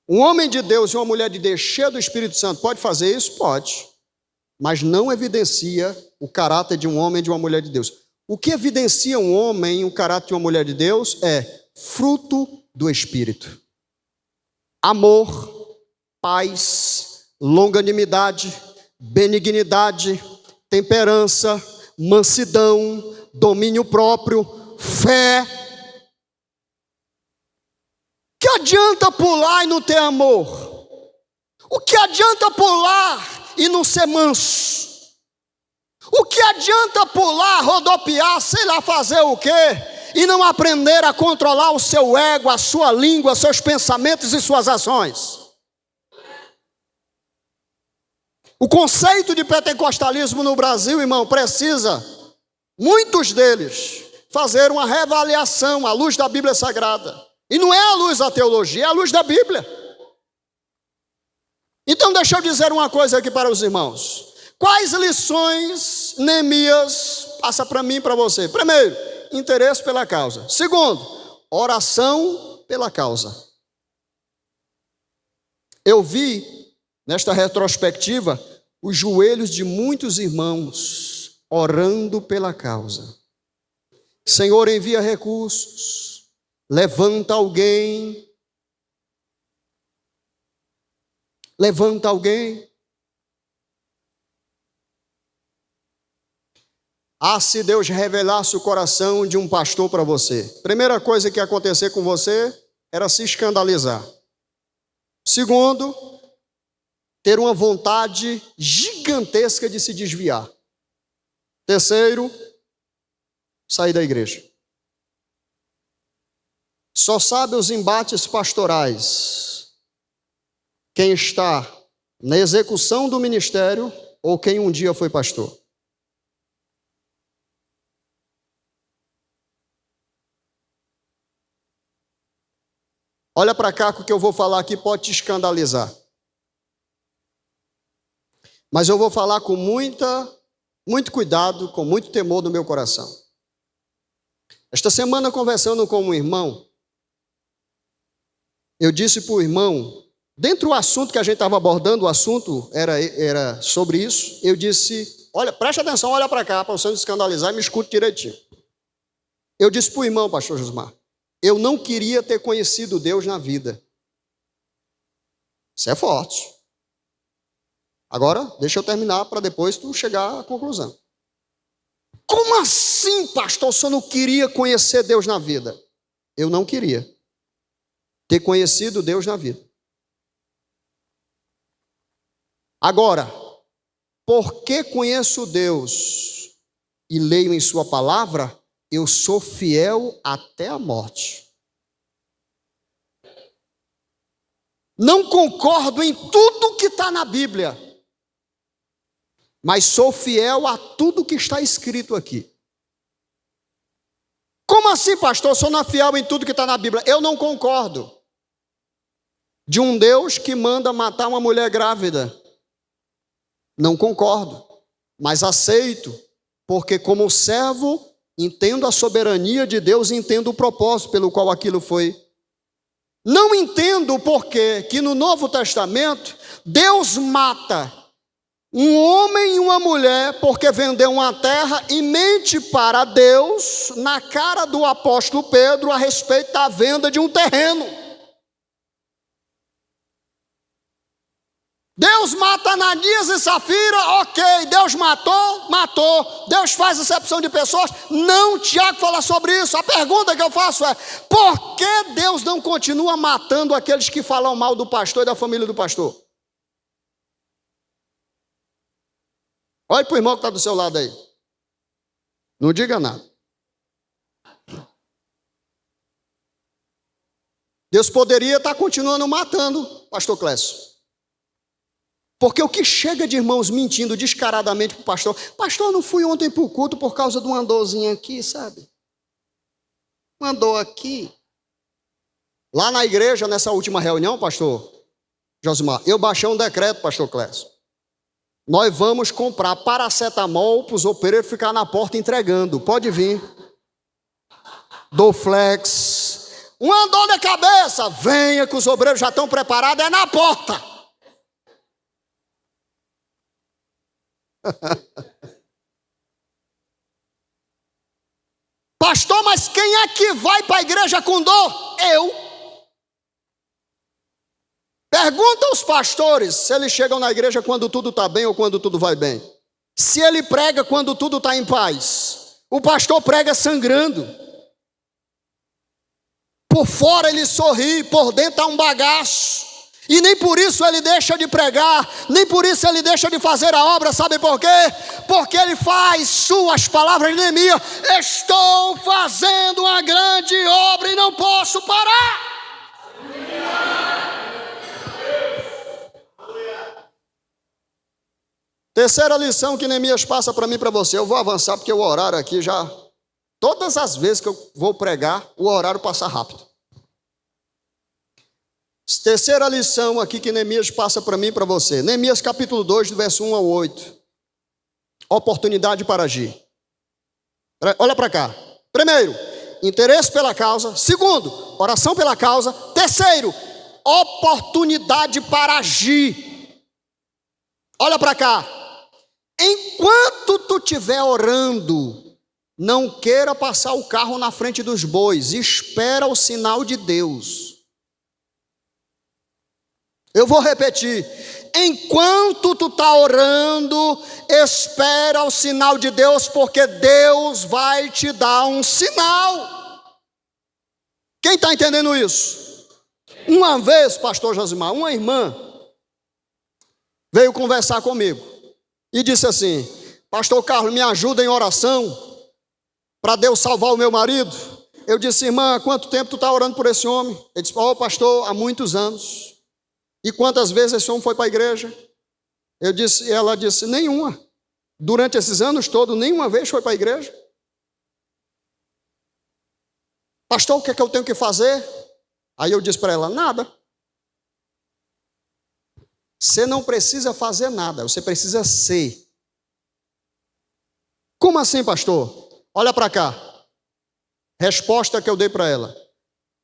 A: Um homem de Deus e uma mulher de Deus cheio do Espírito Santo pode fazer isso? Pode. Mas não evidencia o caráter de um homem e de uma mulher de Deus. O que evidencia um homem e o caráter de uma mulher de Deus é fruto do Espírito. amor, paz, longanimidade, benignidade, temperança, mansidão, domínio próprio, fé. Que adianta pular e não ter amor? O que adianta pular e não ser manso? O que adianta pular, rodopiar, sei lá fazer o quê, e não aprender a controlar o seu ego, a sua língua, seus pensamentos e suas ações? O conceito de pentecostalismo no Brasil, irmão, precisa, muitos deles, fazer uma reavaliação à luz da Bíblia Sagrada. E não é à luz da teologia, é à luz da Bíblia. Então deixa eu dizer uma coisa aqui para os irmãos. Quais lições Neemias passa para mim e para você? Primeiro, interesse pela causa. Segundo, oração pela causa. Eu vi, nesta retrospectiva, os joelhos de muitos irmãos orando pela causa. Senhor, envia recursos, levanta alguém. Levanta alguém. Ah, se Deus revelasse o coração de um pastor para você. Primeira coisa que ia acontecer com você era se escandalizar. Segundo, ter uma vontade gigantesca de se desviar. Terceiro, sair da igreja. Só sabe os embates pastorais quem está na execução do ministério ou quem um dia foi pastor. Olha para cá que o que eu vou falar aqui pode te escandalizar. Mas eu vou falar com muito cuidado, com muito temor no meu coração. Esta semana, conversando com um irmão, eu disse para o irmão, dentro do assunto que a gente estava abordando, o assunto era sobre isso, eu disse, olha, preste atenção, olha para cá, para você não escandalizar e me escute direitinho. Eu disse para o irmão, pastor Josmar, eu não queria ter conhecido Deus na vida. Isso é forte. Agora, deixa eu terminar para depois tu chegar à conclusão. Como assim, pastor, você não queria conhecer Deus na vida? Eu não queria ter conhecido Deus na vida. Agora, porque conheço Deus e leio em sua palavra, eu sou fiel até a morte. Não concordo em tudo que está na Bíblia, mas sou fiel a tudo que está escrito aqui. Como assim, pastor? Sou não fiel em tudo que está na Bíblia? Eu não concordo de um Deus que manda matar uma mulher grávida. Não concordo, mas aceito, porque como servo, entendo a soberania de Deus e entendo o propósito pelo qual aquilo foi. Não entendo o porquê que no Novo Testamento, Deus mata um homem e uma mulher porque vendeu uma terra e mente para Deus na cara do apóstolo Pedro a respeito da venda de um terreno. Deus mata Ananias e Safira, ok, Deus matou. Deus faz acepção de pessoas? Não, Tiago fala sobre isso. A pergunta que eu faço é, por que Deus não continua matando aqueles que falam mal do pastor e da família do pastor? Olha para o irmão que está do seu lado aí. Não diga nada. Deus poderia estar continuando matando pastor Clécio. Porque o que chega de irmãos mentindo descaradamente para o pastor, pastor, eu não fui ontem para o culto por causa de uma dorzinha aqui, sabe? Uma dor aqui. Lá na igreja, nessa última reunião, pastor Josimar, eu baixei um decreto, pastor Clécio. Nós vamos comprar paracetamol para os opereiros ficar na porta entregando. Pode vir. Dorflex. Uma dor na cabeça, venha que os obreiros já estão preparados, é na porta. Pastor, mas quem é que vai para a igreja com dor? Eu. Pergunta aos pastores se eles chegam na igreja quando tudo está bem ou quando tudo vai bem. Se ele prega quando tudo está em paz. O pastor prega sangrando. Por fora ele sorri, por dentro está um bagaço. E nem por isso ele deixa de pregar, nem por isso ele deixa de fazer a obra. Sabe por quê? Porque ele faz suas palavras de Neemias: estou fazendo uma grande obra e não posso parar. Terceira lição que Neemias passa para mim e para você. Eu vou avançar porque o horário aqui já... Todas as vezes que eu vou pregar, o horário passa rápido. Terceira lição aqui que Neemias passa para mim e para você. Neemias capítulo 2, do verso 1 ao 8. Oportunidade para agir. Olha para cá. Primeiro, interesse pela causa. Segundo, oração pela causa. Terceiro, oportunidade para agir. Olha para cá. Enquanto tu estiver orando, não queira passar o carro na frente dos bois. Espera o sinal de Deus. Eu vou repetir. Enquanto tu está orando, espera o sinal de Deus, porque Deus vai te dar um sinal. Quem está entendendo isso? Uma vez, pastor Josimar, uma irmã veio conversar comigo e disse assim: pastor Carlos, me ajuda em oração para Deus salvar o meu marido. Eu disse: irmã, há quanto tempo tu está orando por esse homem? Ele disse: pastor, há muitos anos. E quantas vezes esse homem foi para a igreja? Ela disse: nenhuma. Durante esses anos todos, nenhuma vez foi para a igreja. Pastor, o que é que eu tenho que fazer? Aí eu disse para ela: nada. Você não precisa fazer nada, você precisa ser. Como assim, pastor? Olha para cá. Resposta que eu dei para ela: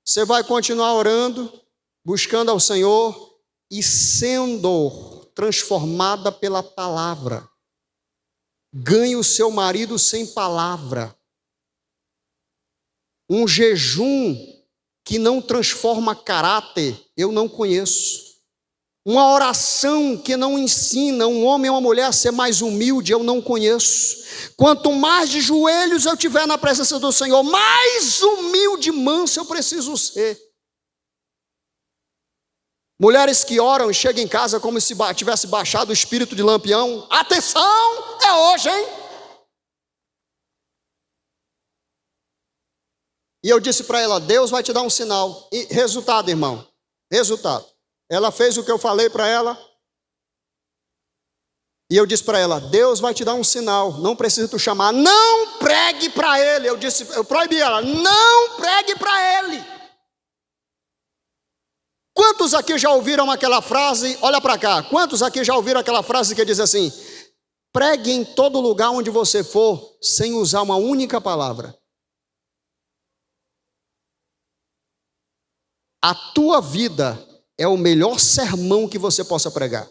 A: você vai continuar orando, buscando ao Senhor e sendo transformada pela palavra. Ganhe o seu marido sem palavra. Um jejum que não transforma caráter, eu não conheço. Uma oração que não ensina um homem ou uma mulher a ser mais humilde, eu não conheço. Quanto mais de joelhos eu tiver na presença do Senhor, mais humilde e manso eu preciso ser. Mulheres que oram e chegam em casa como se tivesse baixado o espírito de Lampião. Atenção, é hoje, hein? E eu disse para ela: Deus vai te dar um sinal. E resultado, irmão, resultado. Ela fez o que eu falei para ela. E eu disse para ela: Deus vai te dar um sinal. Não precisa tu chamar. Não pregue para ele. Eu proibi ela: não pregue para ele. Quantos aqui já ouviram aquela frase? Olha para cá. Quantos aqui já ouviram aquela frase que diz assim: pregue em todo lugar onde você for, sem usar uma única palavra? A tua vida é o melhor sermão que você possa pregar.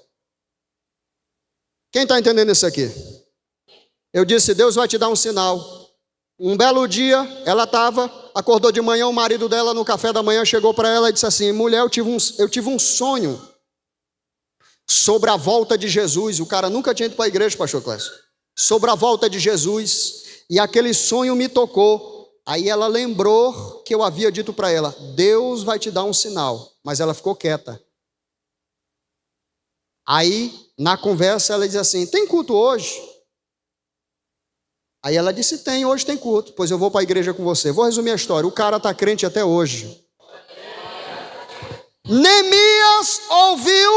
A: Quem está entendendo isso aqui? Eu disse: Deus vai te dar um sinal. Um belo dia, ela acordou de manhã, o marido dela no café da manhã chegou para ela e disse assim: mulher, eu tive um sonho sobre a volta de Jesus. O cara nunca tinha ido para a igreja, pastor Clécio. Sobre a volta de Jesus, e aquele sonho me tocou. Aí ela lembrou que eu havia dito para ela: Deus vai te dar um sinal. Mas ela ficou quieta. Aí, na conversa, ela diz assim: tem culto hoje? Aí ela disse: tem, hoje tem culto. Pois eu vou para a igreja com você. Vou resumir a história. O cara está crente até hoje. Neemias ouviu,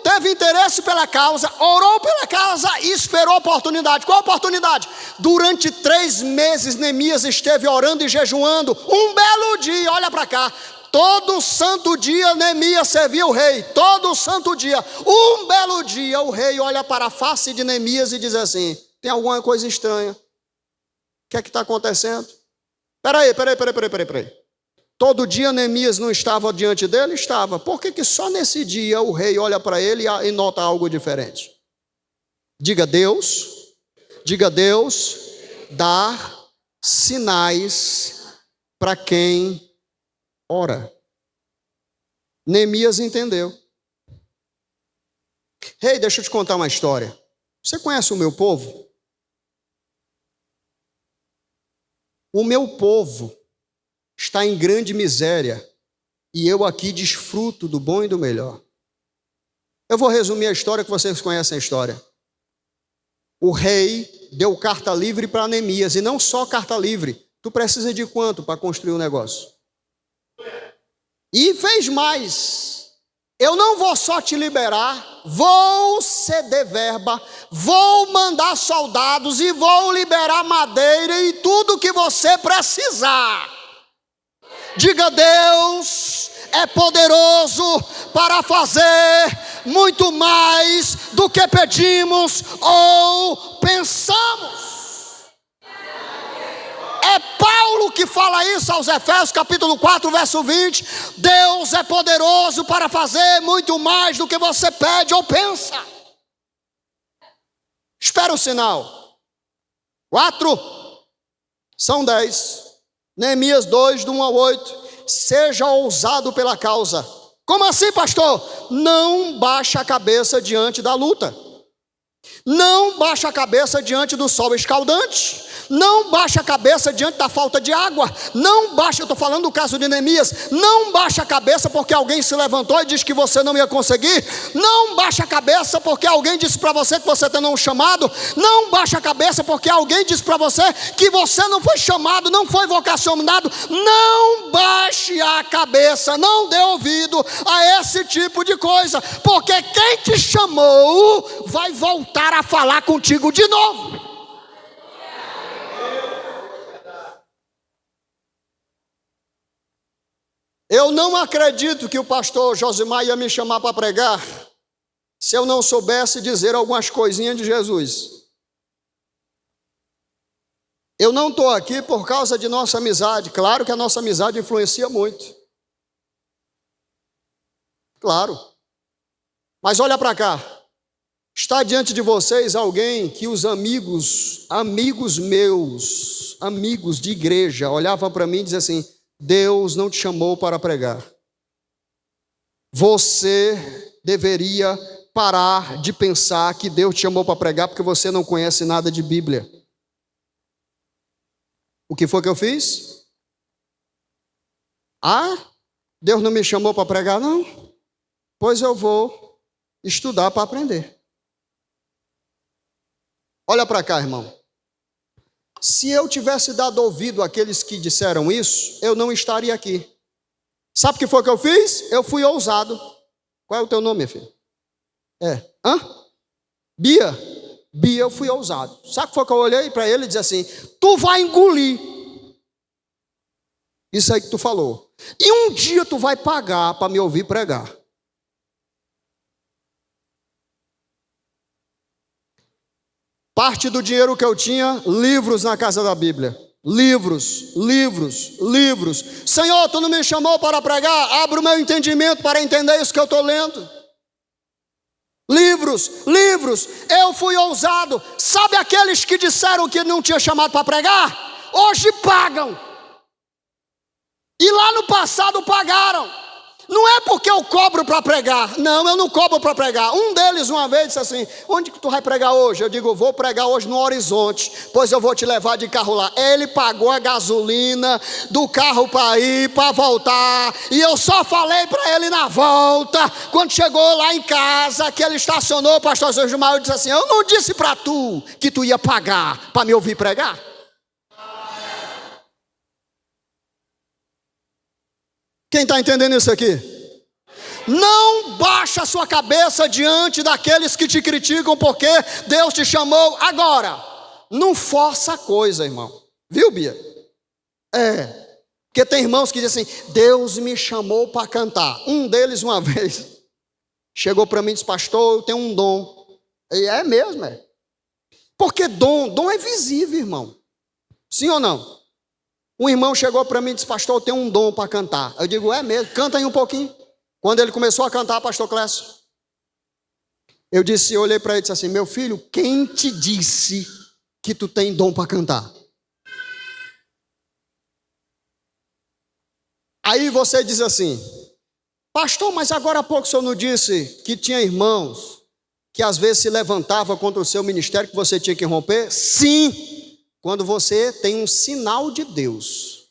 A: teve interesse pela causa, orou pela causa e esperou a oportunidade. Qual a oportunidade? Durante 3 meses Neemias esteve orando e jejuando. Um belo dia, olha para cá, todo santo dia Neemias servia o rei. Todo santo dia. Um belo dia o rei olha para a face de Neemias e diz assim: tem alguma coisa estranha. O que é que está acontecendo? Peraí. Todo dia Neemias não estava diante dele? Estava. Por que só nesse dia o rei olha para ele e nota algo diferente? Diga Deus dá sinais para quem ora. Neemias entendeu. Rei, deixa eu te contar uma história. Você conhece o meu povo? O meu povo está em grande miséria e eu aqui desfruto do bom e do melhor. Eu vou resumir a história que vocês conhecem a história. O rei deu carta livre para Neemias, e não só carta livre. Tu precisa de quanto para construir um negócio? E fez mais. Eu não vou só te liberar, vou ceder verba, vou mandar soldados e vou liberar madeira e tudo que você precisar. Diga: Deus é poderoso para fazer muito mais do que pedimos ou pensamos. É Paulo que fala isso aos Efésios, capítulo 4, verso 20. Deus é poderoso para fazer muito mais do que você pede ou pensa. Espera o sinal. 4, são 10. Neemias 2, do 1 ao 8. Seja ousado pela causa. Como assim, pastor? Não baixa a cabeça diante da luta. Não baixa a cabeça diante do sol escaldante. Não baixa a cabeça diante da falta de água. Não baixa, eu estou falando do caso de Neemias. Não baixa a cabeça porque alguém se levantou e disse que você não ia conseguir. Não baixa a cabeça porque alguém disse para você que você tem um chamado. Não baixa a cabeça porque alguém disse para você que você não foi chamado, não foi vocacionado. Não baixe a cabeça, não dê ouvido a esse tipo de coisa, porque quem te chamou vai voltar a falar contigo de novo. Eu não acredito que o pastor Josimar ia me chamar para pregar se eu não soubesse dizer algumas coisinhas de Jesus. Eu não estou aqui por causa de nossa amizade. Claro que a nossa amizade influencia muito. Claro. Mas olha para cá. Está diante de vocês alguém que os amigos meus, amigos de igreja, olhavam para mim e diziam assim: Deus não te chamou para pregar. Você deveria parar de pensar que Deus te chamou para pregar porque você não conhece nada de Bíblia. O que foi que eu fiz? Ah, Deus não me chamou para pregar, não? Pois eu vou estudar para aprender. Olha para cá, irmão. Se eu tivesse dado ouvido àqueles que disseram isso, eu não estaria aqui. Sabe o que foi que eu fiz? Eu fui ousado. Qual é o teu nome, filho? Bia. Bia, eu fui ousado. Sabe o que foi que eu olhei para ele e disse assim: tu vai engolir isso aí que tu falou. E um dia tu vai pagar para me ouvir pregar. Parte do dinheiro que eu tinha, livros na casa da Bíblia. Livros. Senhor, tu não me chamou para pregar? Abre o meu entendimento para entender isso que eu estou lendo. Livros. Eu fui ousado. Sabe aqueles que disseram que não tinha chamado para pregar? Hoje pagam. E lá no passado pagaram. Não é porque eu cobro para pregar. Não, eu não cobro para pregar. Um deles uma vez disse assim: onde que tu vai pregar hoje? Eu digo: vou pregar hoje no Horizonte, pois eu vou te levar de carro lá. Ele pagou a gasolina do carro para ir, para voltar. E eu só falei para ele na volta. Quando chegou lá em casa, que ele estacionou, o pastor Gilmar, eu disse assim: eu não disse para tu que tu ia pagar para me ouvir pregar? Quem está entendendo isso aqui? Não baixa a sua cabeça diante daqueles que te criticam porque Deus te chamou. Agora, não força a coisa, irmão. Viu, Bia? Porque tem irmãos que dizem assim: Deus me chamou para cantar. Um deles uma vez chegou para mim e disse: pastor, eu tenho um dom. E é mesmo, é. Porque dom é visível, irmão. Sim ou não? Um irmão chegou para mim e disse: pastor, eu tenho um dom para cantar. Eu digo: é mesmo? Canta aí um pouquinho. Quando ele começou a cantar, pastor Clécio, eu olhei para ele e disse assim: meu filho, quem te disse que tu tem dom para cantar? Aí você diz assim: pastor, mas agora há pouco o senhor não disse que tinha irmãos que às vezes se levantava contra o seu ministério que você tinha que romper? Sim, quando você tem um sinal de Deus.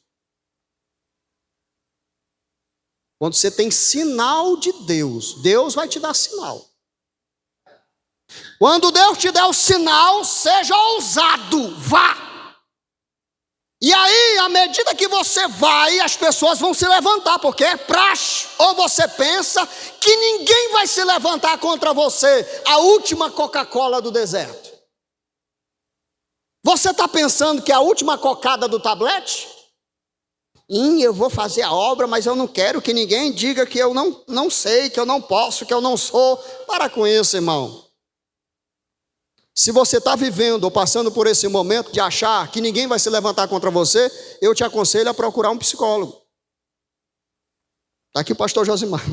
A: Quando você tem sinal de Deus, Deus vai te dar sinal. Quando Deus te der o sinal, seja ousado, vá. E aí, à medida que você vai, as pessoas vão se levantar, porque é praxe. Ou você pensa que ninguém vai se levantar contra você, a última Coca-Cola do deserto. Você está pensando que é a última cocada do tablete? Eu vou fazer a obra, mas eu não quero que ninguém diga que eu não sei, que eu não posso, que eu não sou. Para com isso, irmão. Se você está vivendo ou passando por esse momento de achar que ninguém vai se levantar contra você, eu te aconselho a procurar um psicólogo. Está aqui o pastor Josimar.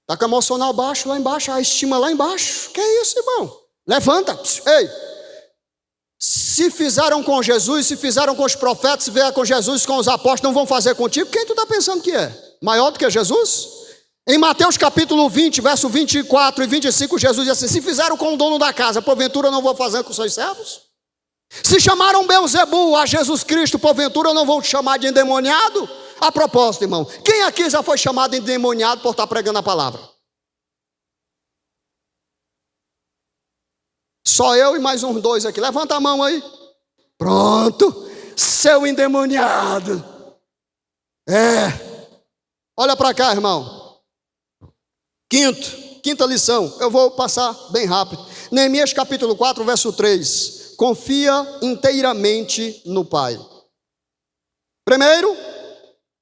A: Está com o emocional baixo lá embaixo, a estima lá embaixo. Que é isso, irmão? Levanta. Ei, se fizeram com Jesus, se fizeram com os profetas, se fizeram com Jesus, com os apóstolos, não vão fazer contigo? Quem tu está pensando que é? Maior do que Jesus? Em Mateus capítulo 20, verso 24 e 25, Jesus diz assim: se fizeram com o dono da casa, porventura não vou fazer com seus servos? Se chamaram Belzebu a Jesus Cristo, porventura não vou te chamar de endemoniado? A propósito, irmão, quem aqui já foi chamado de endemoniado por estar pregando a palavra? Só eu e mais uns dois aqui. Levanta a mão aí. Pronto, seu endemoniado. Olha para cá, irmão. Quinta lição, eu vou passar bem rápido. Neemias capítulo 4, verso 3. Confia inteiramente no Pai. Primeiro,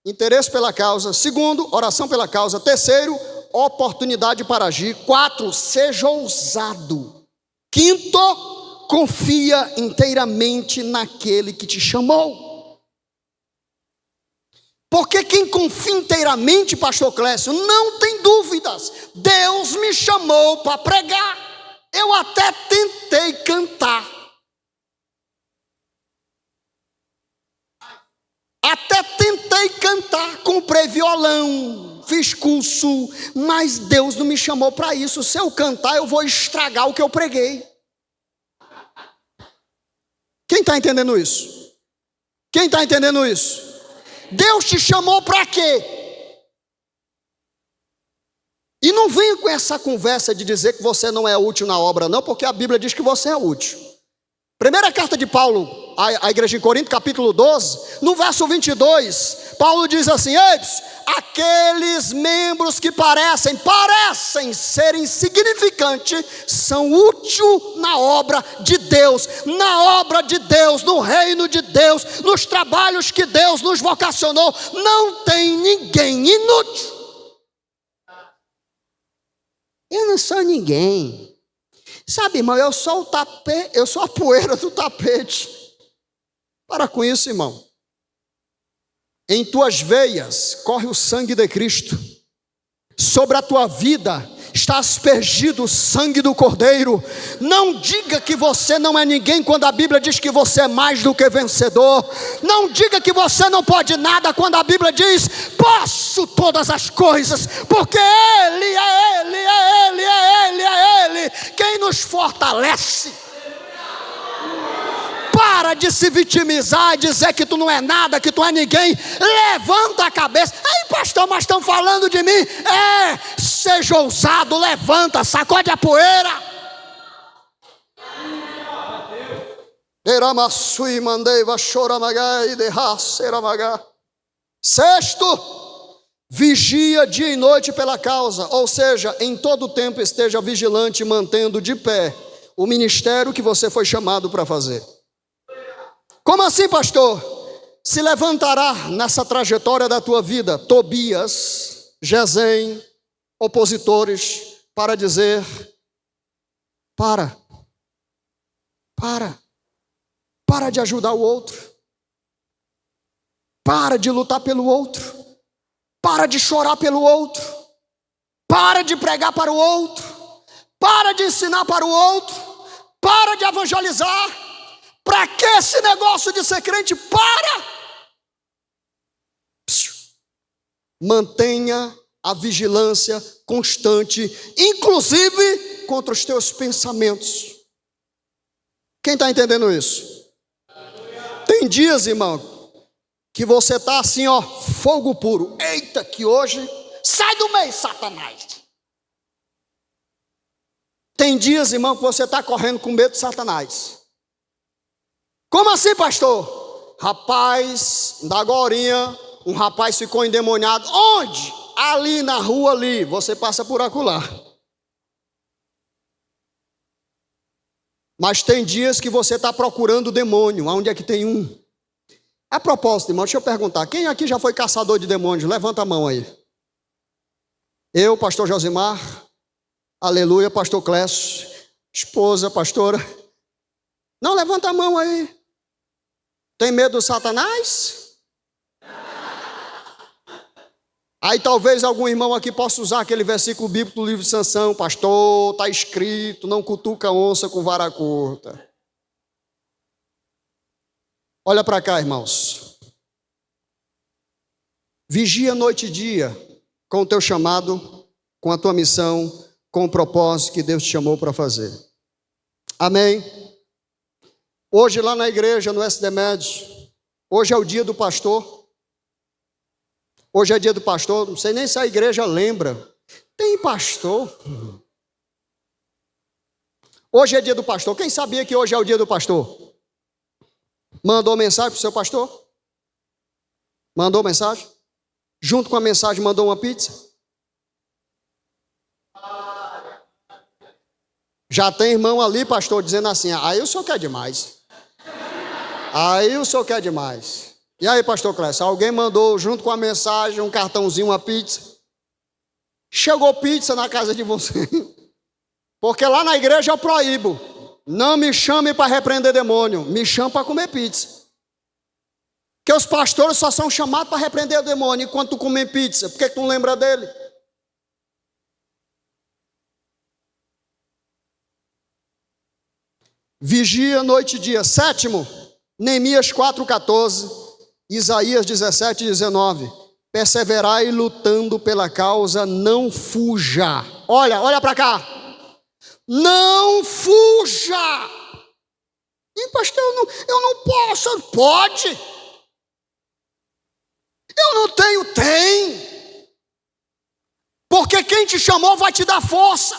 A: interesse pela causa. Segundo, oração pela causa. Terceiro, oportunidade para agir. 4, seja ousado. Quinto, confia inteiramente naquele que te chamou. Porque quem confia inteiramente, pastor Clécio, não tem dúvidas. Deus me chamou para pregar. Eu até tentei cantar. Comprei violão, fiz curso, mas Deus não me chamou para isso. Se eu cantar, eu vou estragar o que eu preguei. Quem está entendendo isso? Quem está entendendo isso? Deus te chamou para quê? E não venha com essa conversa de dizer que você não é útil na obra, não, porque a Bíblia diz que você é útil. Primeira carta de Paulo à igreja em Corinto, capítulo 12, no verso 22, Paulo diz assim: aqueles membros que parecem ser insignificantes, são úteis na obra de Deus, no reino de Deus, nos trabalhos que Deus nos vocacionou. Não tem ninguém inútil. Eu não sou ninguém. Sabe, irmão, eu sou a poeira do tapete. Para com isso, irmão. Em tuas veias corre o sangue de Cristo. Sobre a tua vida está aspergido o sangue do Cordeiro. Não diga que você não é ninguém quando a Bíblia diz que você é mais do que vencedor. Não diga que você não pode nada quando a Bíblia diz: posso todas as coisas, porque Ele quem nos fortalece. Para de se vitimizar e dizer que tu não é nada, que tu é ninguém. Levanta a cabeça. Aí, pastor, mas estão falando de mim. Seja ousado, levanta, sacode a poeira. Sexto, vigia dia e noite pela causa, ou seja, em todo o tempo esteja vigilante, mantendo de pé o ministério que você foi chamado para fazer. Como assim, pastor? Se levantará nessa trajetória da tua vida Tobias, Gesem, opositores, para dizer: para de ajudar o outro, para de lutar pelo outro, para de chorar pelo outro, para de pregar para o outro, para de ensinar para o outro, para de evangelizar. Para que esse negócio de ser crente? Para! Mantenha a vigilância constante, inclusive contra os teus pensamentos. Quem está entendendo isso? Tem dias, irmão, que você está assim, ó, fogo puro. Eita, que hoje, sai do meio, Satanás. Tem dias, irmão, que você está correndo com medo de Satanás. Como assim, pastor? Rapaz, da agorinha, um rapaz ficou endemoniado. Onde? Ali na rua ali, você passa por acolá. Mas tem dias que você está procurando o demônio. Onde é que tem um? A propósito, irmão, deixa eu perguntar. Quem aqui já foi caçador de demônios? Levanta a mão aí. Eu, pastor Josimar. Aleluia, pastor Clécio. Esposa, pastora. Não, levanta a mão aí. Tem medo do Satanás? Aí talvez algum irmão aqui possa usar aquele versículo bíblico do livro de Sansão. Pastor, está escrito, não cutuca onça com vara curta. Olha para cá, irmãos. Vigia noite e dia com o teu chamado, com a tua missão, com o propósito que Deus te chamou para fazer. Amém? Hoje lá na igreja, no SDMed, hoje é o dia do pastor. Hoje é dia do pastor, não sei nem se a igreja lembra. Tem pastor? Hoje é dia do pastor. Quem sabia que hoje é o dia do pastor? Mandou mensagem para o seu pastor? Mandou mensagem? Junto com a mensagem mandou uma pizza? Já tem irmão ali, pastor, dizendo assim, aí o senhor quer demais. Aí o senhor quer demais. E aí, pastor Clécio, alguém mandou junto com a mensagem um cartãozinho, uma pizza? Chegou pizza na casa de você. Porque lá na igreja eu proíbo. Não me chame para repreender demônio, me chame para comer pizza. Porque os pastores só são chamados para repreender o demônio enquanto tu comer pizza. Por que tu não lembra dele? Vigia noite e dia. Sétimo, Neemias 4,14. Isaías 17:19, perseverai lutando pela causa, não fuja. Olha para cá. Não fuja. E pastor, eu não posso. Pode. Eu não tenho, tem. Porque quem te chamou vai te dar força.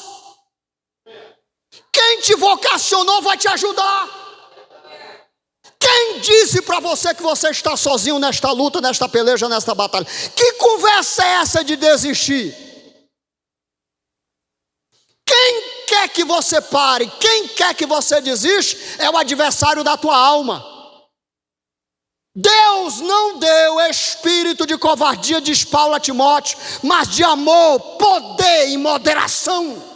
A: Quem te vocacionou vai te ajudar. Quem disse para você que você está sozinho nesta luta, nesta peleja, nesta batalha? Que conversa é essa de desistir? Quem quer que você pare, quem quer que você desista, é o adversário da tua alma. Deus não deu espírito de covardia, diz Paulo a Timóteo, mas de amor, poder e moderação.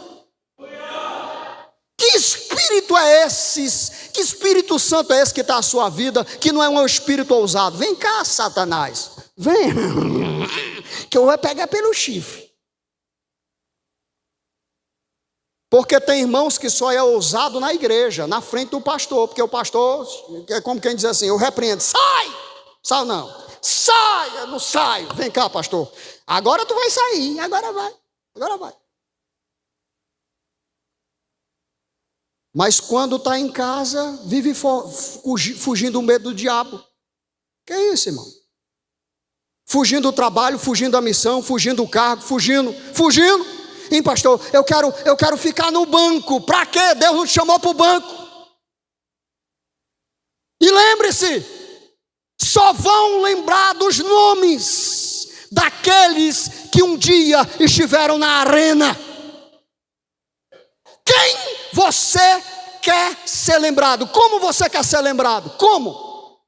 A: Que espírito é esse? Que Espírito Santo é esse que está na sua vida, que não é um espírito ousado? Vem cá, Satanás. Vem. Que eu vou pegar pelo chifre. Porque tem irmãos que só é ousado na igreja, na frente do pastor. Porque o pastor, é como quem diz assim, eu repreendo. Sai! Sai não. Sai! Eu não saio. Vem cá, pastor. Agora tu vai sair. Agora vai. Agora vai. Mas quando está em casa, vive fugindo do medo do diabo. Que é isso, irmão? Fugindo do trabalho, fugindo da missão, fugindo do cargo, fugindo. Hein, pastor, eu quero ficar no banco. Para quê? Deus nos chamou para o banco. E lembre-se, só vão lembrar dos nomes daqueles que um dia estiveram na arena. Quem você quer ser lembrado? Como você quer ser lembrado? Como?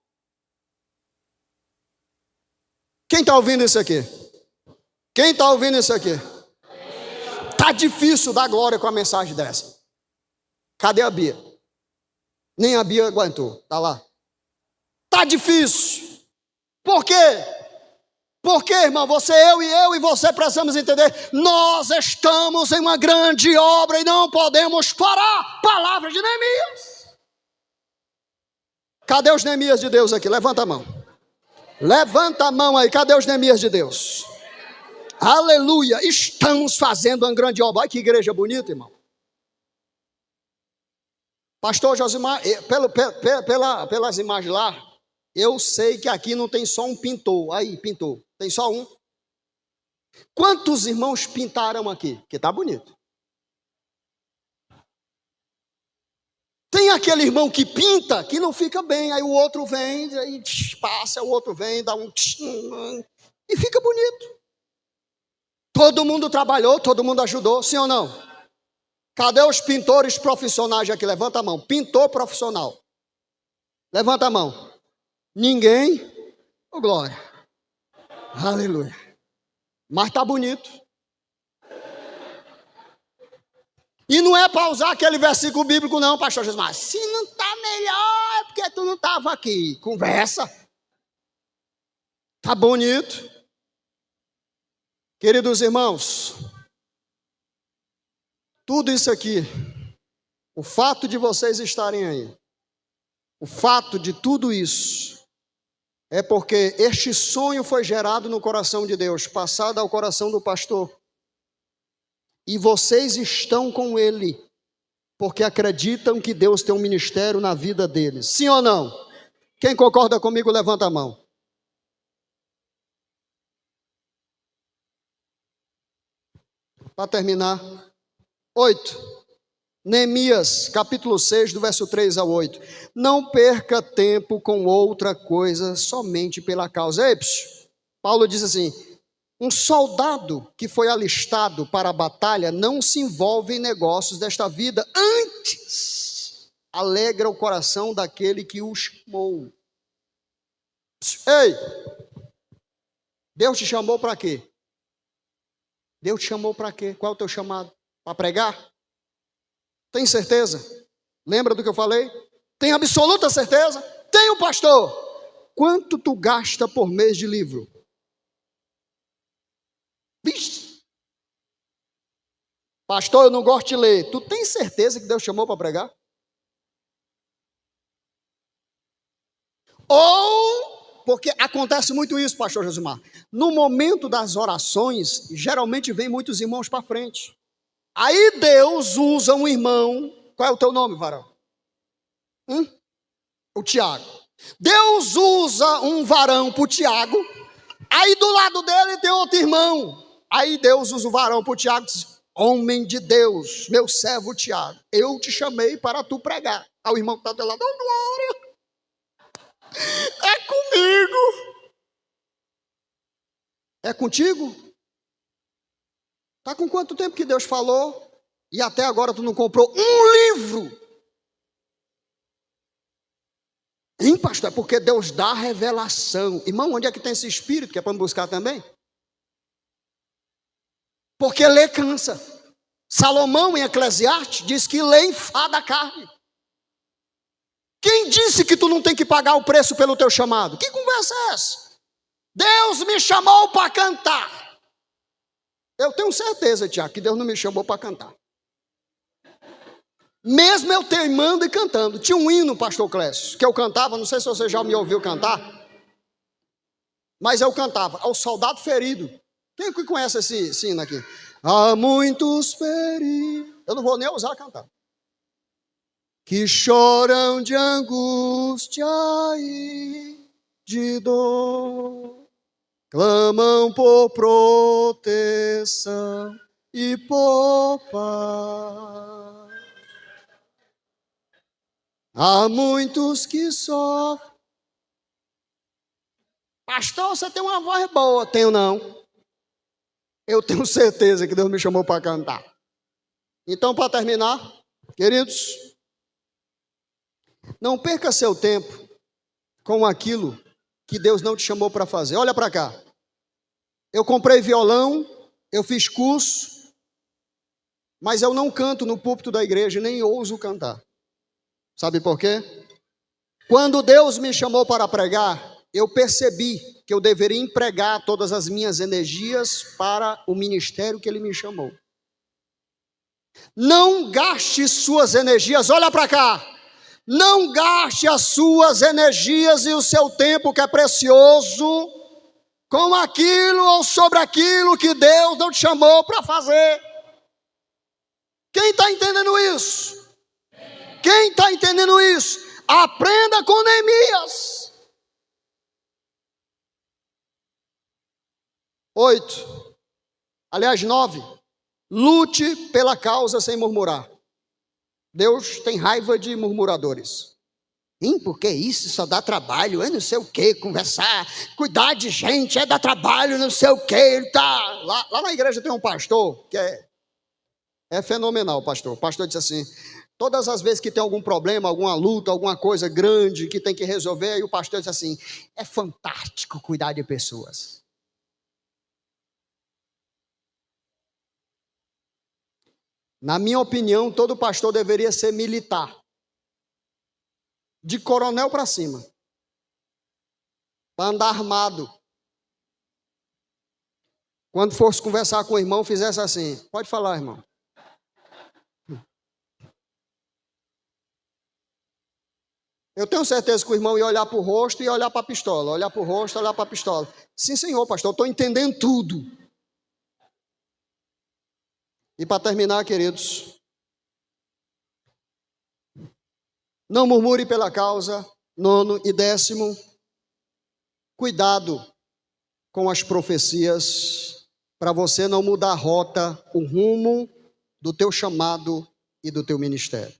A: Quem está ouvindo isso aqui? Quem está ouvindo isso aqui? Está difícil dar glória com a mensagem dessa. Cadê a Bia? Nem a Bia aguentou, está lá. Está difícil. Por quê? Porque, irmão, eu e você precisamos entender, nós estamos em uma grande obra e não podemos parar. Palavra de Neemias. Cadê os Neemias de Deus aqui? Levanta a mão. Levanta a mão aí, cadê os Neemias de Deus? Aleluia, estamos fazendo uma grande obra. Olha que igreja bonita, irmão. Pastor Josimar, pelas imagens lá, eu sei que aqui não tem só um pintor. Aí, pintor, tem só um. Quantos irmãos pintaram aqui? Que tá bonito. Tem aquele irmão que pinta, que não fica bem, aí o outro vem, aí passa, o outro vem, dá um e fica bonito. Todo mundo trabalhou, todo mundo ajudou, sim ou não? Cadê os pintores profissionais aqui? Levanta a mão. Pintor profissional. Levanta a mão. Ninguém? Oh, glória. Aleluia. Mas tá bonito. E não é para usar aquele versículo bíblico não, pastor Jesus. Se não tá melhor é porque tu não estava aqui. Conversa. Tá bonito. Queridos irmãos, tudo isso aqui, o fato de vocês estarem aí, o fato de tudo isso, é porque este sonho foi gerado no coração de Deus, passado ao coração do pastor. E vocês estão com ele, porque acreditam que Deus tem um ministério na vida deles. Sim ou não? Quem concorda comigo, levanta a mão. Para terminar, 8. Neemias, capítulo 6, do verso 3 ao 8. Não perca tempo com outra coisa, somente pela causa. Ei, Paulo diz assim, um soldado que foi alistado para a batalha não se envolve em negócios desta vida, antes alegra o coração daquele que o chamou. Ei, Deus te chamou para quê? Deus te chamou para quê? Qual é o teu chamado? Para pregar? Tem certeza? Lembra do que eu falei? Tem absoluta certeza? Tenho, pastor. Quanto tu gasta por mês de livro? Vixe. Pastor, eu não gosto de ler. Tu tem certeza que Deus chamou para pregar? Ou, porque acontece muito isso, pastor Josimar. No momento das orações, geralmente vem muitos irmãos para frente. Aí Deus usa um irmão. Qual é o teu nome, varão? O Tiago. Deus usa um varão para o Tiago. Aí do lado dele tem outro irmão. Aí Deus usa o varão para o Tiago e diz, homem de Deus, meu servo Tiago, eu te chamei para tu pregar. Aí o irmão que está do lado, oh, glória, é comigo. É contigo? Está com quanto tempo que Deus falou e até agora tu não comprou um livro? Hein, pastor? É porque Deus dá revelação. Irmão, onde é que tem esse espírito que é para me buscar também? Porque ler cansa. Salomão em Eclesiastes diz que ler enfada a carne. Quem disse que tu não tem que pagar o preço pelo teu chamado? Que conversa é essa? Deus me chamou para cantar. Eu tenho certeza, Tiago, que Deus não me chamou para cantar. Mesmo eu teimando e cantando. Tinha um hino, pastor Clécio, que eu cantava, não sei se você já me ouviu cantar, mas eu cantava, ao soldado ferido. Quem que conhece esse hino aqui? Há muitos feridos. Eu não vou nem ousar cantar. Que choram de angústia e de dor. Clamam por proteção e por paz. Há muitos que sofrem. Pastor, você tem uma voz boa. Tenho não. Eu tenho certeza que Deus me chamou para cantar. Então, para terminar, queridos, não perca seu tempo com aquilo que Deus não te chamou para fazer. Olha para cá. Eu comprei violão, eu fiz curso, mas eu não canto no púlpito da igreja, nem ouso cantar. Sabe por quê? Quando Deus me chamou para pregar, eu percebi que eu deveria empregar todas as minhas energias para o ministério que Ele me chamou. Não gaste suas energias, olha para cá. Não gaste as suas energias e o seu tempo que é precioso com aquilo ou sobre aquilo que Deus não te chamou para fazer. Quem está entendendo isso? Quem está entendendo isso? Aprenda com Neemias. 8. Aliás, 9. Lute pela causa sem murmurar. Deus tem raiva de murmuradores. Porque isso só dá trabalho, é não sei o que, conversar, cuidar de gente, é dar trabalho, não sei o que. Ele tá lá na igreja tem um pastor que é fenomenal, pastor. O pastor disse assim: todas as vezes que tem algum problema, alguma luta, alguma coisa grande que tem que resolver, aí o pastor disse assim: é fantástico cuidar de pessoas. Na minha opinião, todo pastor deveria ser militar. De coronel para cima. Para andar armado. Quando fosse conversar com o irmão, fizesse assim: pode falar, irmão. Eu tenho certeza que o irmão ia olhar para o rosto e olhar para a pistola. Olhar para o rosto, olhar para a pistola. Sim, senhor, pastor, eu estou entendendo tudo. E para terminar, queridos, não murmure pela causa. 9 e 10, cuidado com as profecias, para você não mudar a rota, o rumo do teu chamado e do teu ministério.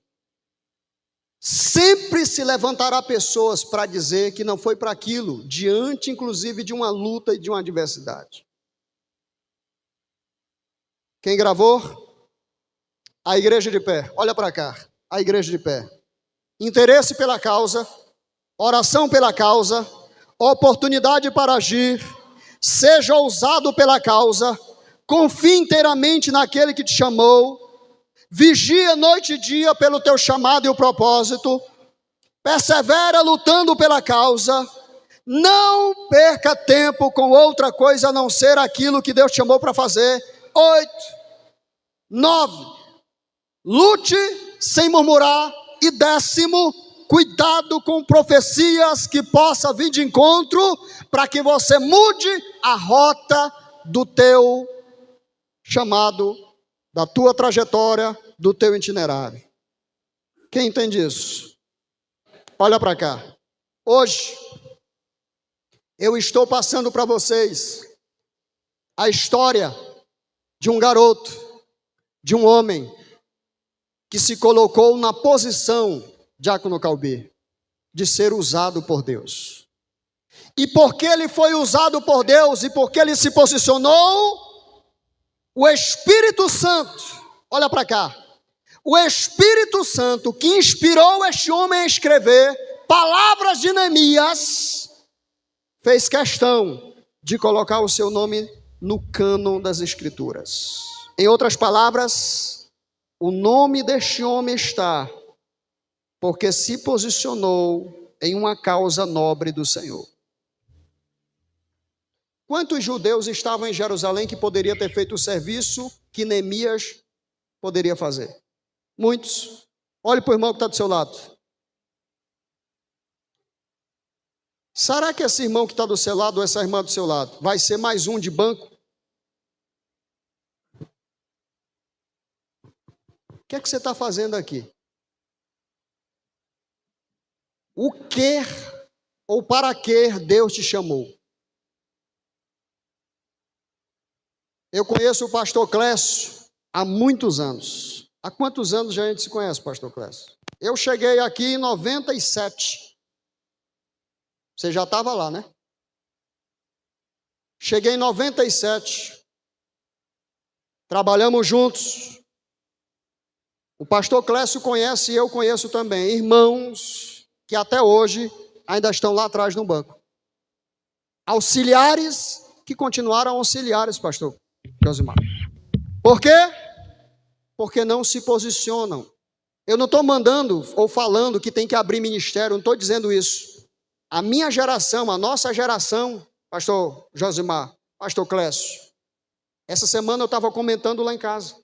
A: Sempre se levantará pessoas para dizer que não foi para aquilo, diante inclusive de uma luta e de uma adversidade. Quem gravou? A igreja de pé. Olha para cá. A igreja de pé. Interesse pela causa, oração pela causa, oportunidade para agir, seja ousado pela causa, confie inteiramente naquele que te chamou, vigia noite e dia pelo teu chamado e o propósito, persevera lutando pela causa, não perca tempo com outra coisa a não ser aquilo que Deus te chamou para fazer. 8, 9, lute sem murmurar. E 10, cuidado com profecias que possa vir de encontro, para que você mude a rota do teu chamado, da tua trajetória, do teu itinerário. Quem entende isso? Olha para cá. Hoje, eu estou passando para vocês a história de um garoto, de um homem, que se colocou na posição, Diácono Calbi, de ser usado por Deus. E porque ele foi usado por Deus e porque ele se posicionou, o Espírito Santo, olha para cá, o Espírito Santo que inspirou este homem a escrever palavras de Neemias, fez questão de colocar o seu nome no cânon das Escrituras. Em outras palavras, o nome deste homem está porque se posicionou em uma causa nobre do Senhor. Quantos judeus estavam em Jerusalém que poderia ter feito o serviço que Neemias poderia fazer? Muitos. Olhe para o irmão que está do seu lado. Será que esse irmão que está do seu lado ou essa irmã do seu lado vai ser mais um de banco? O que é que você está fazendo aqui? O que ou para que Deus te chamou? Eu conheço o pastor Clécio há muitos anos. Há quantos anos já a gente se conhece, pastor Clécio? Eu cheguei aqui em 97. Você já estava lá, né? Cheguei em 97. Trabalhamos juntos. O pastor Clécio conhece e eu conheço também irmãos que até hoje ainda estão lá atrás no banco. Auxiliares que continuaram auxiliares, pastor Josimar. Por quê? Porque não se posicionam. Eu não estou mandando ou falando que tem que abrir ministério, não estou dizendo isso. A minha geração, a nossa geração, pastor Josimar, pastor Clécio, essa semana eu estava comentando lá em casa.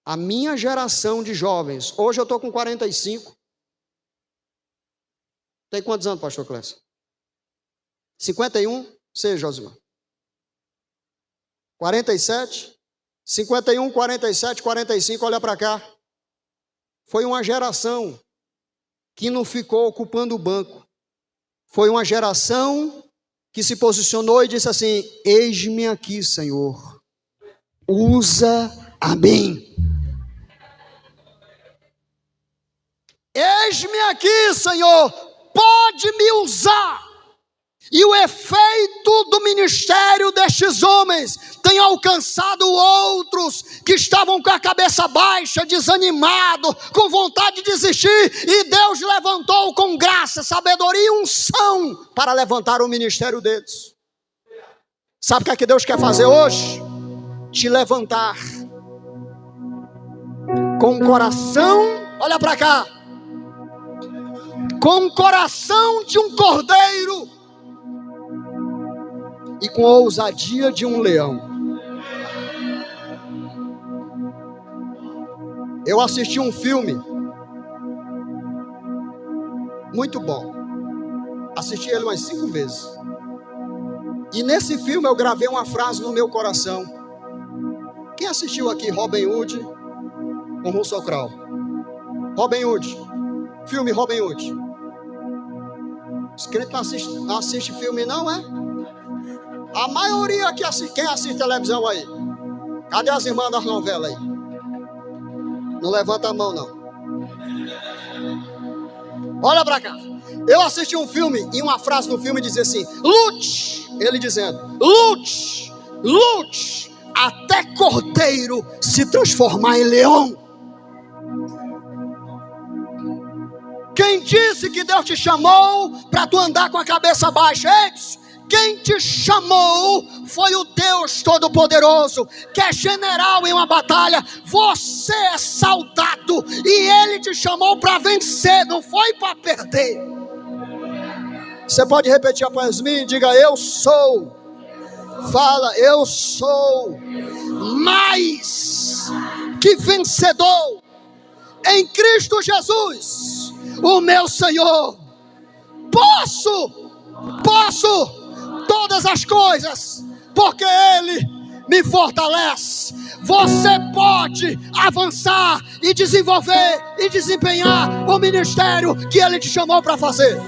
A: A minha geração de jovens, hoje eu estou com 45. Tem quantos anos, pastor Clécio? 51? Você, Josimar. 47, 51, 47, 45, olha para cá. Foi uma geração que não ficou ocupando o banco. Foi uma geração que se posicionou e disse assim: eis-me aqui, Senhor, usa a mim. Eis-me aqui, Senhor, pode me usar. E o efeito do ministério destes homens tem alcançado outros que estavam com a cabeça baixa, desanimado, com vontade de desistir, e Deus levantou com graça, sabedoria e unção para levantar o ministério deles. Sabe o que Deus quer fazer hoje? Te levantar com o coração, olha para cá, com o coração de um cordeiro e com a ousadia de um leão. Eu assisti um filme muito bom. Assisti ele umas 5 vezes. E nesse filme eu gravei uma frase no meu coração. Quem assistiu aqui Robin Hood com Russell Crowe? Robin Hood. Filme Robin Hood. Os crentes não assiste filme não, é? A maioria que assiste, quem assiste televisão aí? Cadê as irmãs das novelas aí? Não levanta a mão não. Olha pra cá. Eu assisti um filme e uma frase no filme dizia assim: lute, ele dizendo, lute, lute, até cordeiro se transformar em leão. Quem disse que Deus te chamou para tu andar com a cabeça baixa? Quem te chamou foi o Deus Todo-Poderoso, que é general em uma batalha. Você é soldado e Ele te chamou para vencer, não foi para perder. Você pode repetir após mim? Diga: eu sou. Fala: eu sou mais que vencedor em Cristo Jesus, o meu Senhor. Posso todas as coisas, porque Ele me fortalece. Você pode avançar e desenvolver e desempenhar o ministério que Ele te chamou para fazer.